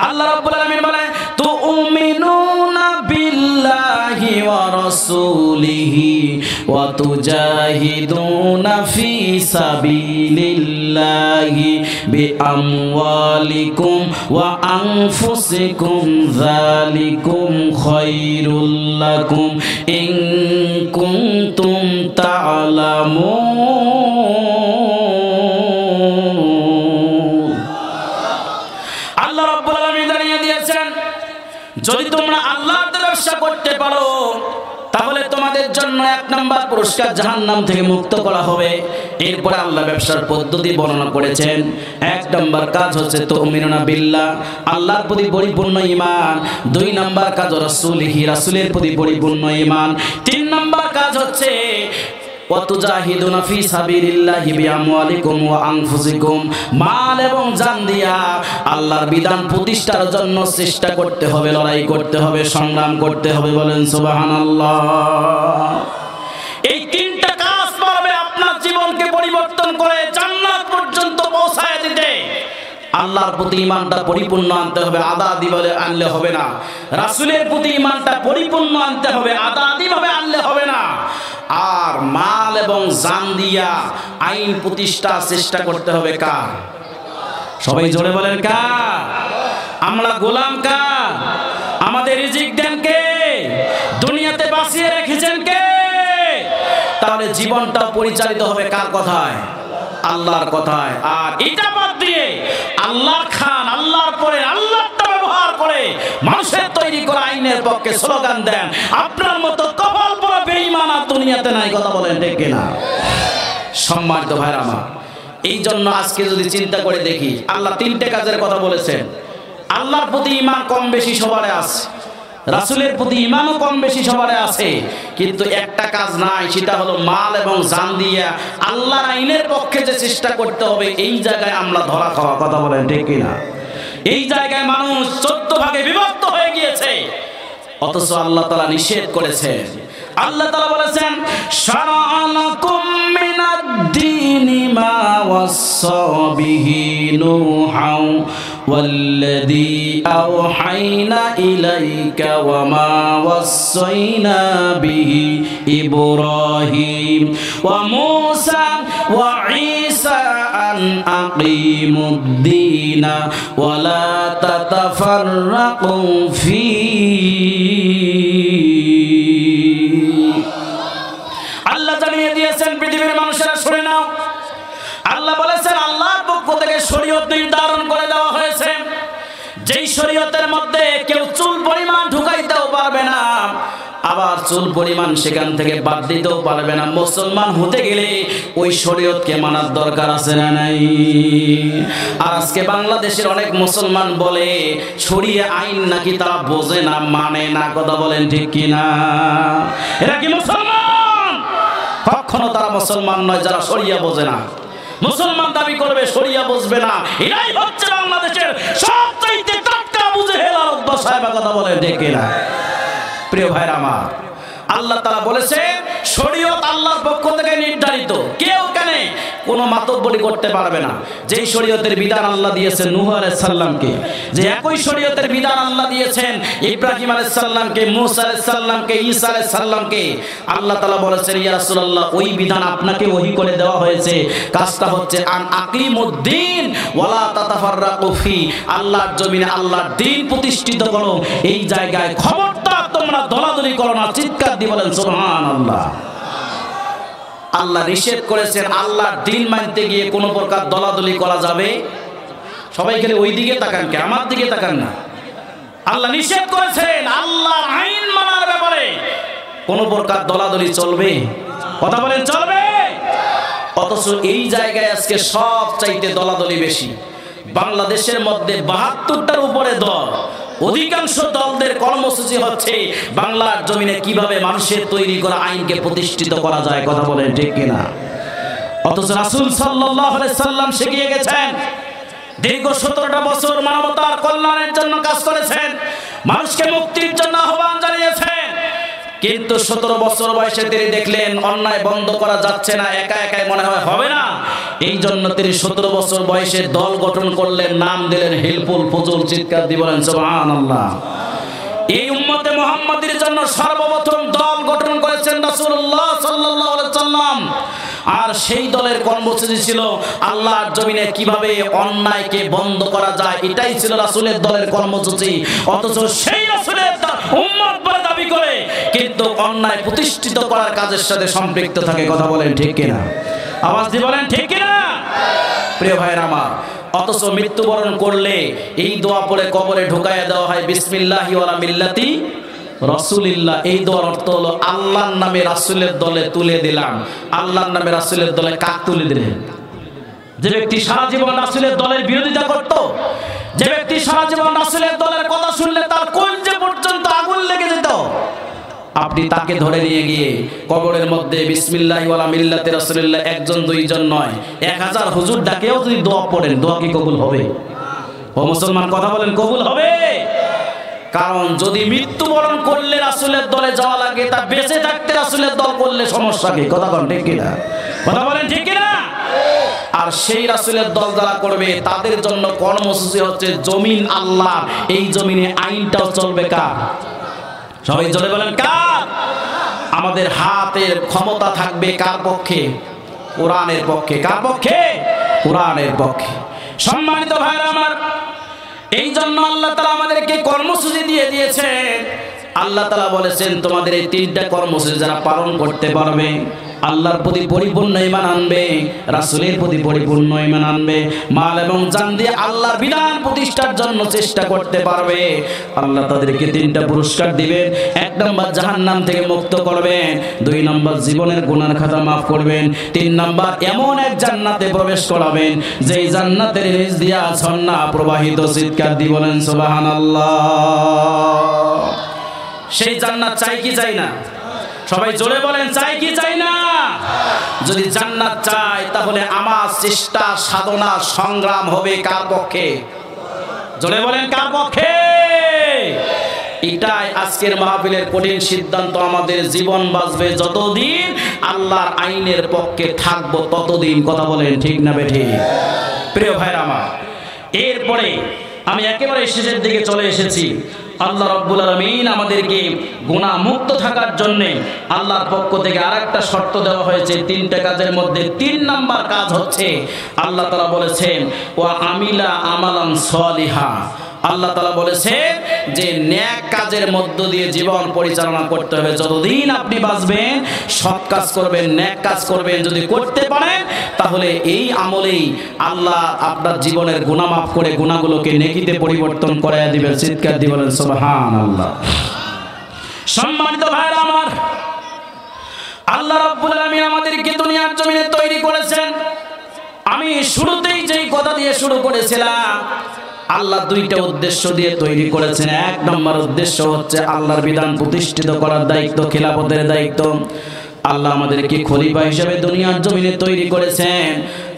আল্লাহ রাব্বুল আলামিন বলেন, তুমিনুনা বিল্লাহি ওয়া রাসূলিহি ওয়া তুজাহিদুনা ফি সাবিলিল্লাহি বিআমওয়ালিকুম ওয়া আনফুসিকুম যালিকুম খায়রুল লাকুম ইন কুনতুম তা'লামুন। আল্লাহ রাব্বুল আলামিন জানিয়ে দিয়েছেন, যদি তোমরা আল্লাহর ব্যবসা করতে পারো তাহলে তোমাদের জন্য এক নাম্বার পুরস্কার জাহান্নাম থেকে মুক্ত করা হবে। এরপরে আল্লাহ ব্যবসার পদ্ধতি বর্ণনা করেছেন। এক নাম্বার কাজ হচ্ছে তুমিনুনা বিল্লাহ, আল্লাহর প্রতি পরিপূর্ণ ঈমান। দুই নাম্বার কাজ রাসূলিহি, রাসূলের প্রতি পরিপূর্ণ ঈমান। তিন নাম্বার কাজ হচ্ছে ওয়াতুজাহিদুনা ফি সাবিলিল্লাহি বিআমওয়ালিকুম ওয়া আনফুসিকুম, মাল এবং জান দিয়া আল্লাহর বিধান প্রতিষ্ঠার জন্য চেষ্টা করতে হবে, লড়াই করতে হবে, সংগ্রাম করতে হবে। বলেন সুবহানাল্লাহ। এই তিনটা কাজ পারবে আপনার জীবনকে পরিবর্তন করে জান্নাত পর্যন্ত পৌঁছায় দিতে। আল্লাহর প্রতি ঈমানটা পরিপূর্ণ আনতে হবে, আদা আদি বলে আনলে হবে না। রাসূলের প্রতি ঈমানটা পরিপূর্ণ আনতে হবে, আদা আদি ভাবে আনলে হবে না। আর মাল এবং জান দিয়া আইন প্রতিষ্ঠা চেষ্টা করতে হবে কার? সবাই জোরে বলেন কার? আমরা গোলাম কার? আমাদের রিজিক দেন কে? দুনিয়াতে বাঁচিয়ে রেখেছেন কে? তাহলে জীবনটা পরিচালিত হবে কার কথায়? আল্লাহর কথায়। আর এটা বাদ দিয়ে আল্লাহর খান, আল্লাহর পরে আল্লাহটা ব্যবহার করে মানুষের তৈরি করা আইনের পক্ষে স্লোগান দেন, আপনার মতো কপাল পরা বেঈমান আর দুনিয়াতে নাই। কথা বলেন ঠিক কিনা? সম্মানিত ভাইরা আমার, এই জন্য আজকে যদি চিন্তা করে দেখি, আল্লাহ তিনটে কাজের কথা বলেছেন। আল্লাহর প্রতি ঈমান কম বেশি সবার আছে, রাসূলের প্রতি ঈমানও কম বেশি সবার আছে, কিন্তু একটা কাজ নাই, সেটা হলো মাল এবং জান দিয়া আল্লাহর আইনের পক্ষে যে চেষ্টা করতে হবে। এই জায়গায় আমরা ধরা খাওয়া। কথা বলেন ঠিক কিনা? এই জায়গায় মানুষ 14 ভাগে বিভক্ত হয়ে গিয়েছে, অথচ আল্লাহ তাআলা নিষেধ করেছেন। আল্লাহ তাআলা বলেছেন, শারা'আলাকুম মিনাদ-দীনি মা ওয়াসসা বিহি নূহান ওয়াল্লাযী আওহাইনা ইলাইকা ওয়া মা ওয়াসাইনা বিহি ইব্রাহিম ওয়া মূসা ওয়া ঈসা আন আকিমুদ-দীনা ওয়া লা তাতাফাররাকু আল্লাহ জানিয়ে দিয়েছেন, পৃথিবীর মানুষেরা শুনে নাও, শরীয়ত নির্ধারণ করে দেওয়া হয়েছে, যেই শরীয়তের মধ্যে কেউ চুল পরিমাণ ঢুকাইতেও পারবে না, আবার চুল পরিমাণ সেখান থেকে বাদ দিতেও পারবে না। মুসলমান হতে গেলে ওই শরীয়তকে মানার দরকার আছে না নাই? আর আজকে বাংলাদেশের অনেক মুসলমান বলে শরীয়ত আইন নাকি তারা বোঝে না, মানে না। কথা বলেন ঠিক কিনা? এরা কি মুসলমান? কখনো তারা মুসলমান নয় যারা শরীয়ত বোঝে না। মুসলমান দাবি করবে শরীয়ত বুঝবে না, এরাই হচ্ছে বাংলাদেশের সবচাইতে টাটকা বুঝে হেলার অভ্যাস। কথা বলেন ঠিক কিনা? প্রিয় ভাইরা আমার, আল্লাহ তাআলা বলেছে শরীয়ত আল্লাহর পক্ষ থেকে নির্ধারিত, কেউ কেন কোনো মাতব্বরি করতে পারবে না। যেই শরীয়তের বিধান আল্লাহ দিয়েছেন নূহ আলাইহিস সালামকে, যে একই শরীয়তের বিধান আল্লাহ দিয়েছেন ইব্রাহিম আলাইহিস সালামকে, মূসা আলাইহিস সালামকে, ঈসা আলাইহিস সালামকে, আল্লাহ তাআলা বলেছেন ইয়া রাসূলুল্লাহ ওই বিধান আপনাকে ওহী করে দেওয়া হয়েছে। কাজটা হচ্ছে আন আকিমুদ্দিন ওয়ালা তাতাফাররাকু ফি, আল্লাহর জমিনে আল্লাহর দ্বীন প্রতিষ্ঠিত করো, এই জায়গায় খবরদার তোমরা দলাদলি করো না। চিৎকার দিয়ে বলেন সুবহানাল্লাহ। আল্লাহ নিষেধ করেছেন আল্লাহর দ্বীন মানতে গিয়ে কোনো প্রকার দলাদলি করা যাবে। সবাই খেলে ওই দিকে তাকান, কে আমার দিকে তাকান না। আল্লাহ নিষেধ করেছেন আল্লাহর আইন মানার ব্যাপারে কোনো প্রকার দলাদলি চলবে? কথা বলেন চলবে? অথচ এই জায়গায় আজকে সব চাইতে দলাদলি বেশি। বাংলাদেশের মধ্যে ৭২টার উপরে দল, অধিকাংশ দলদের কর্মসূচি হচ্ছে বাংলার জমিনে কিভাবে মানুষের তৈরি করা আইনকে প্রতিষ্ঠিত করা যায়। কথা বলেন ঠিক কিনা? অথচ রাসূল সাল্লাল্লাহু আলাইহি সাল্লাম শিখিয়ে গেছেন, দীর্ঘ ১৭টা বছর মানবতার কল্যাণের জন্য কাজ করেছেন, মানুষকে মুক্তির জন্য আহ্বান জানিয়েছেন। কিন্তু ১৭ বছর বয়সে তিনি দেখলেন অন্যায় বন্ধ করা যাচ্ছে না, একা একাই মনে হয় হবে না। এই জন্য তিনি ১৭ বছর বয়সে দল গঠন করলেন, নাম দিলেন হিলফুল ফুজুল। চিৎকার দিয়ে বলেন সুবহানাল্লাহ। এই উম্মতে মুহাম্মাদীর জন্য সর্বপ্রথম দল গঠন করেছেন রাসূলুল্লাহ সাল্লাল্লাহু আলাইহি সাল্লাম। আর সেই দলের কর্মসূচি ছিল আল্লাহর জমিনে কিভাবে অন্যায়কে বন্ধ করা যায়, এটাই ছিল রাসূলের দলের কর্মসূচি। অথচ সেই রাসূলের উম্মত বলে দাবি করে কিন্তু অন্যায় প্রতিষ্ঠিত করার কাজের সাথে সম্পৃক্ত থাকে। কথা বলেন ঠিক কিনা? আওয়াজ দিয়ে বলেন ঠিক কিনা? প্রিয় ভাইরা আমার, অথচ মৃত্যুবরণ করলে এই দোয়া পড়ে কবরে ঢুকাইয়া দেওয়া হয় বিসমিল্লাহি ওয়ালা মিল্লাতি রাসূলিল্লাহ। এই দোয়ার অর্থ হলো আল্লাহর নামে রাসূলের দলে তুলে দিলাম। আল্লাহর নামে রাসূলের দলে কাক তুলে দিলেন? যে ব্যক্তি সারা জীবন রাসূলের দলের বিরোধিতা করত, যে ব্যক্তি সারা জীবন রাসূলের দলের কথা শুনলে তার কলজে পর্যন্ত আগুন লেগে যেত, আপনি তাকে ধরে নিয়ে গিয়ে কবরের মধ্যে বিসমিল্লাহি ওয়ালা মিল্লাতি রাসূলিল্লাহ একজন দুইজন নয় ১০০০ হুজুর ডাকেও যদি দোয়া পড়েন, দোয়া কি কবুল হবে? ও মুসলমান কথা বলেন, কবুল হবে? কারণ যদি মৃত্যুবরণ করলে রাসূলের দলে যাওয়া লাগে, তা বেঁচে থাকতে রাসূলের দল করলে সমস্যা কি? কথা বলেন ঠিক কিনা? কথা বলেন ঠিক কিনা? আর সেই রাসূলের দল যারা করবে তাদের জন্য কর্মসূচি হচ্ছে জমিন আল্লাহ, এই জমিনে আইনটাও চলবে কার? সবাই জোরে বলেন কার? আমাদের হাতের ক্ষমতা থাকবে কার পক্ষে? কোরআনের পক্ষে। কার পক্ষে? কোরআনের পক্ষে। সম্মানিত ভাইরা আমার, এই জন্য আল্লাহ তাআলা আমাদেরকে কর্মসূচি দিয়ে দিয়েছেন। আল্লাহ তাআলা বলেছেন তোমাদের এই ৩টা কর্মসূচি যারা পালন করতে পারবে, আল্লাহর প্রতি পরিপূর্ণ ঈমান আনবে, রাসূলের প্রতি পরিপূর্ণ ঈমান আনবে, মাল এবং জান দিয়ে আল্লাহর বিধান প্রতিষ্ঠার জন্য চেষ্টা করতে পারবে, আল্লাহ তাদেরকে 3টা পুরস্কার দিবেন। 1 নম্বর জাহান্নাম থেকে মুক্ত করবেন, 2 নম্বর জীবনের গুনার খাতা maaf করবেন, 3 নম্বর এমন এক জান্নাতে প্রবেশ করাবেন যেই জান্নাতের নিচ দিয়া ঝর্ণা প্রবাহিত। চিৎকার দিয়ে বলেন সুবহানাল্লাহ। সেই জান্নাত চাই কি চাই না? সবাই জোরে বলেন চাই কি চাই না? যদি জান্নাত চাই তাহলে আমার চেষ্টা সাধনা সংগ্রাম হবে কার পক্ষে? জোরে বলেন কার পক্ষে? এটাই আজকের মাহফিলের কঠিন সিদ্ধান্ত। আমাদের জীবন বাঁচবে যতদিন আল্লাহর আইনের পক্ষে থাকবো ততদিন। কথা বলেন ঠিক না বেঠিক? প্রিয় ভাইরা আমার, এরপরে আমি একেবারে শেষের দিকে চলে এসেছি। আল্লাহ রাব্বুল আলামিন আমাদেরকে গুনাহ মুক্ত থাকার জন্য আল্লাহর পক্ষ থেকে আরেকটা শর্ত দেওয়া হয়েছে। 3টা কাজের মধ্যে 3 নাম্বার কাজ হচ্ছে আল্লাহ তাআলা বলেছেন ওয়া আমিলা আমালান সলিহা, আল্লাহ তাআলা বলেছেন যে নেক কাজের মধ্য দিয়ে জীবন পরিচালনা করতে হবে। যতদিন আপনি বাঁচবেন সৎ কাজ করবেন, নেক কাজ করবেন, যদি করতে পারেন তাহলে এই আমলেই আল্লাহ আপনার জীবনের গুনাহ মাফ করে গুনাহগুলোকে নেকিতে পরিবর্তন করে দিবেন। চিৎকার দিয়ে বলেন সুবহানাল্লাহ। সম্মানিত ভাইরা আমার, আল্লাহ রাব্বুল আলামিন আমাদেরকে দুনিয়ার জমিনে তৈরি করেছেন। আমি শুরুতেই যেই কথা দিয়ে শুরু করেছিলাম, আল্লাহ দুইটা উদ্দেশ্য দিয়ে তৈরি করেছেন। এক নম্বর উদ্দেশ্য হচ্ছে আল্লাহর বিধান প্রতিষ্ঠিত করার দায়িত্ব, খিলাফতের দায়িত্ব। আল্লাহ আমাদেরকে খলিফা হিসেবে দুনিয়ার জমিনে তৈরি করেছেন।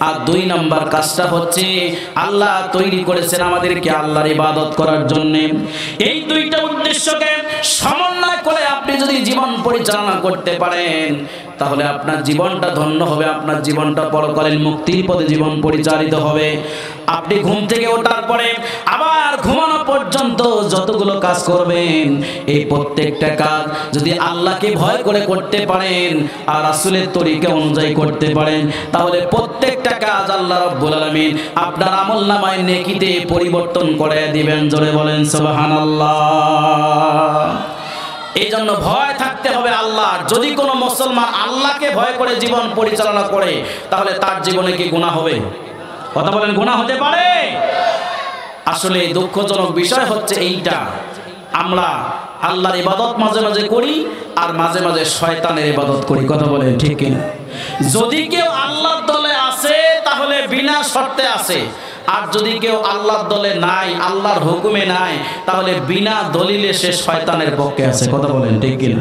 আর দুই নম্বর কাজটা হচ্ছে আল্লাহ তৈরি করেছেন আমাদেরকে আল্লাহর ইবাদত করার জন্য। এই দুইটা উদ্দেশ্যকে সমন্বয় করে আপনি যদি জীবন পরিচালনা করতে পারেন তাহলে আপনার জীবনটা ধন্য হবে, আপনার জীবনটা পরকালীন মুক্তির পথে জীবন পরিচালিত হবে। আপনি ঘুম থেকে ওঠার পরে আবার ঘুমানো পর্যন্ত যতগুলো কাজ করবেন, এই প্রত্যেকটা কাজ যদি আল্লাহকে ভয় করে করতে পারেন আর রাসূলের তরিকা অনুযায়ী করতে পারেন তাহলে প্রত্যেকটা কাজ আল্লাহ রাব্বুল আলামিন আপনার আমলনামায় নেকিতে পরিবর্তন করে দিবেন। জোরে বলেন সুবহানাল্লাহ। এই জন্য ভয় থাকতে হবে আল্লাহর। যদি কোনো মুসলমান আল্লাহকে ভয় করে জীবন পরিচালনা করে তাহলে তার জীবনে কি গুনাহ হবে? কথা বলেন, গুনাহ হতে পারে? আসলে দুঃখজনক বিষয় হচ্ছে এইটা, আমরা আল্লাহর ইবাদত মাঝে মাঝে করি আর মাঝে মাঝে শয়তানের ইবাদত করি। কথা বলেন ঠিক কিনা? যদি কেউ আল্লাহর দলে আছে তাহলে বিনা শর্তে আছে, আর যদি কেউ আল্লাহর দলে নাই, আল্লাহর হুকুমে নাই, তাহলে বিনা দলিলে সে শয়তানের পক্ষে আছে। কথা বলেন ঠিক কিনা?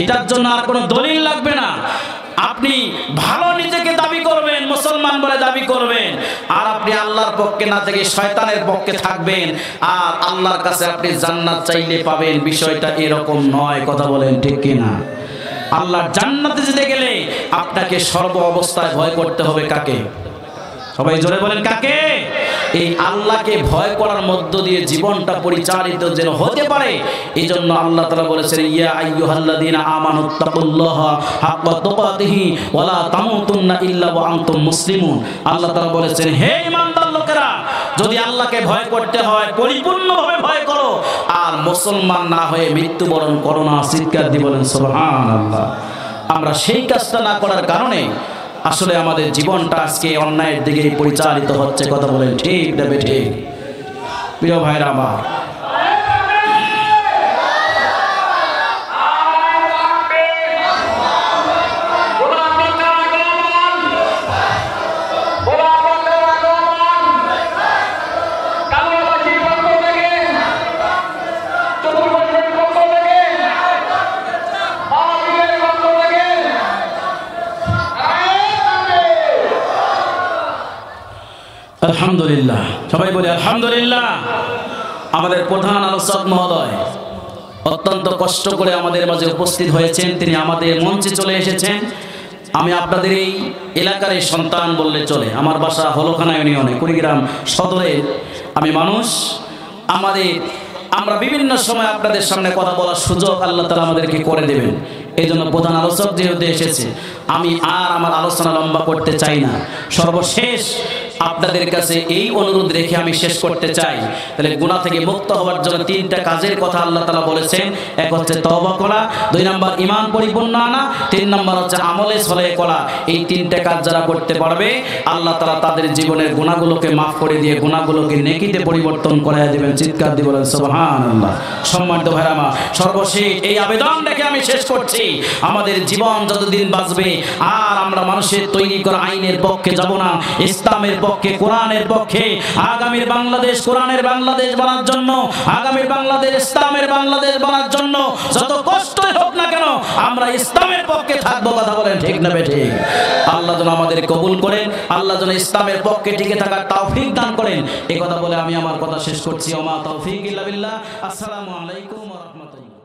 এটার জন্য আর কোনো দলিল লাগবে না। আপনি ভালো নিজেকে দাবি করবেন, মুসলমান বলে দাবি করবেন, আর আপনি আল্লাহর পক্ষে না থেকে শয়তানের পক্ষে থাকবেন, আর আল্লাহর কাছে আপনি জান্নাত চাইলে পাবেন। বিষয়টা এরকম নয়। কথা বলেন ঠিক কিনা? আল্লাহর জান্নাতে যেতে গেলে আপনাকে সর্ব অবস্থায় ভয় করতে হবে। কাকে? সবাই জোরে বলেন, কাকে? এই আল্লাহকে ভয় করার মধ্য দিয়ে জীবনটা পরিচালিত যেন হতে পারে, এই জন্য আল্লাহ তাআলা বলেছেন, ইয়া আইয়ুহাল্লাযীনা আমানুত্তাকুল্লাহা হাক্কা তুকাতিহি ওয়া লা তামুতুন্না ইল্লা ওয়া আনতুম মুসলিমুন। আল্লাহ তাআলা বলেছেন, হে ঈমানদার লোকেরা, যদি আল্লাহকে ভয় করতে হয় পরিপূর্ণভাবে ভয় করো, আর মুসলমান না হয়ে মৃত্যুবরণ করো না। চিৎকার দিয়ে বলেন সুবহানাল্লাহ। আমরা সেই কাজটা না করার কারণে আসলে আমাদের জীবনটা আজকে অন্যায়ের দিকে পরিচালিত হচ্ছে। কথা বলেন ঠিক না বেঠিক? প্রিয় ভাইরা আমার, আলহামদুলিল্লাহ, সবাই বলি আলহামদুলিল্লাহ। আমাদের প্রধান আলোচক মহোদয় অত্যন্ত কষ্ট করে আমাদের মাঝে উপস্থিত হয়েছেন, তিনি আমাদের মঞ্চে চলে এসেছেন। আমি আপনাদের এই এলাকার সন্তান বললে চলে। আমার বাসা হলখানা ইউনিয়নে, কুড়িগ্রাম সদরে আমি মানুষ। আমরা বিভিন্ন সময় আপনাদের সামনে কথা বলার সুযোগ আল্লাহ তাআলা আমাদেরকে করে দেবেন। এই জন্য প্রধান আলোচক যেহেতু এসেছে, আমি আর আমার আলোচনা লম্বা করতে চাই না। সর্বশেষ আপনাদের কাছে এই অনুরোধ রেখে আমি শেষ করতে চাই। তাহলে গুনাহ থেকে মুক্ত হওয়ার জন্য তিনটা কাজের কথা আল্লাহ তাআলা বলেছেন। এক হচ্ছে তওবা করা, দুই নম্বর ঈমান পরিপূর্ণ আনা, তিন নম্বর হচ্ছে আমলে সলেহ করা। এই তিনটা কাজ যারা করতে পারবে আল্লাহ তাআলা তাদের জীবনের গুনাহগুলোকে মাফ করে দিয়ে গুনাহগুলোকে নেকিতে পরিবর্তন করে দেবেন। চিৎকার দিয়ে বলেন সুবহানাল্লাহ। সম্মানিত ভাইরা আমার, সর্বশেষ এই আবেদন রেখে আমি শেষ করছি। আমাদের জীবন যতদিন বাঁচবে আর আমরা মানুষের তৈরি করা আইনের পক্ষে যাব না, ইসলামের পক্ষে, কোরআনের পক্ষে। আগামীর বাংলাদেশ কোরআনের বাংলাদেশ বানার জন্য, আগামীর বাংলাদেশ ইসলামের বাংলাদেশ বানার জন্য যত কষ্টই হোক না কেন আমরা ইসলামের পক্ষে থাকবো। কথা বলেন ঠিক না বেঠিক? আল্লাহ যেন আমাদের কবুল করেন, আল্লাহ যেন ইসলামের পক্ষে টিকে থাকার তৌফিক দান করেন। এই কথা বলে আমি আমার কথা শেষ করছি। ওমা তৌফিক ইল্লা বিল্লাহ। আসসালামু আলাইকুম ওয়া রাহমাতুল্লাহ।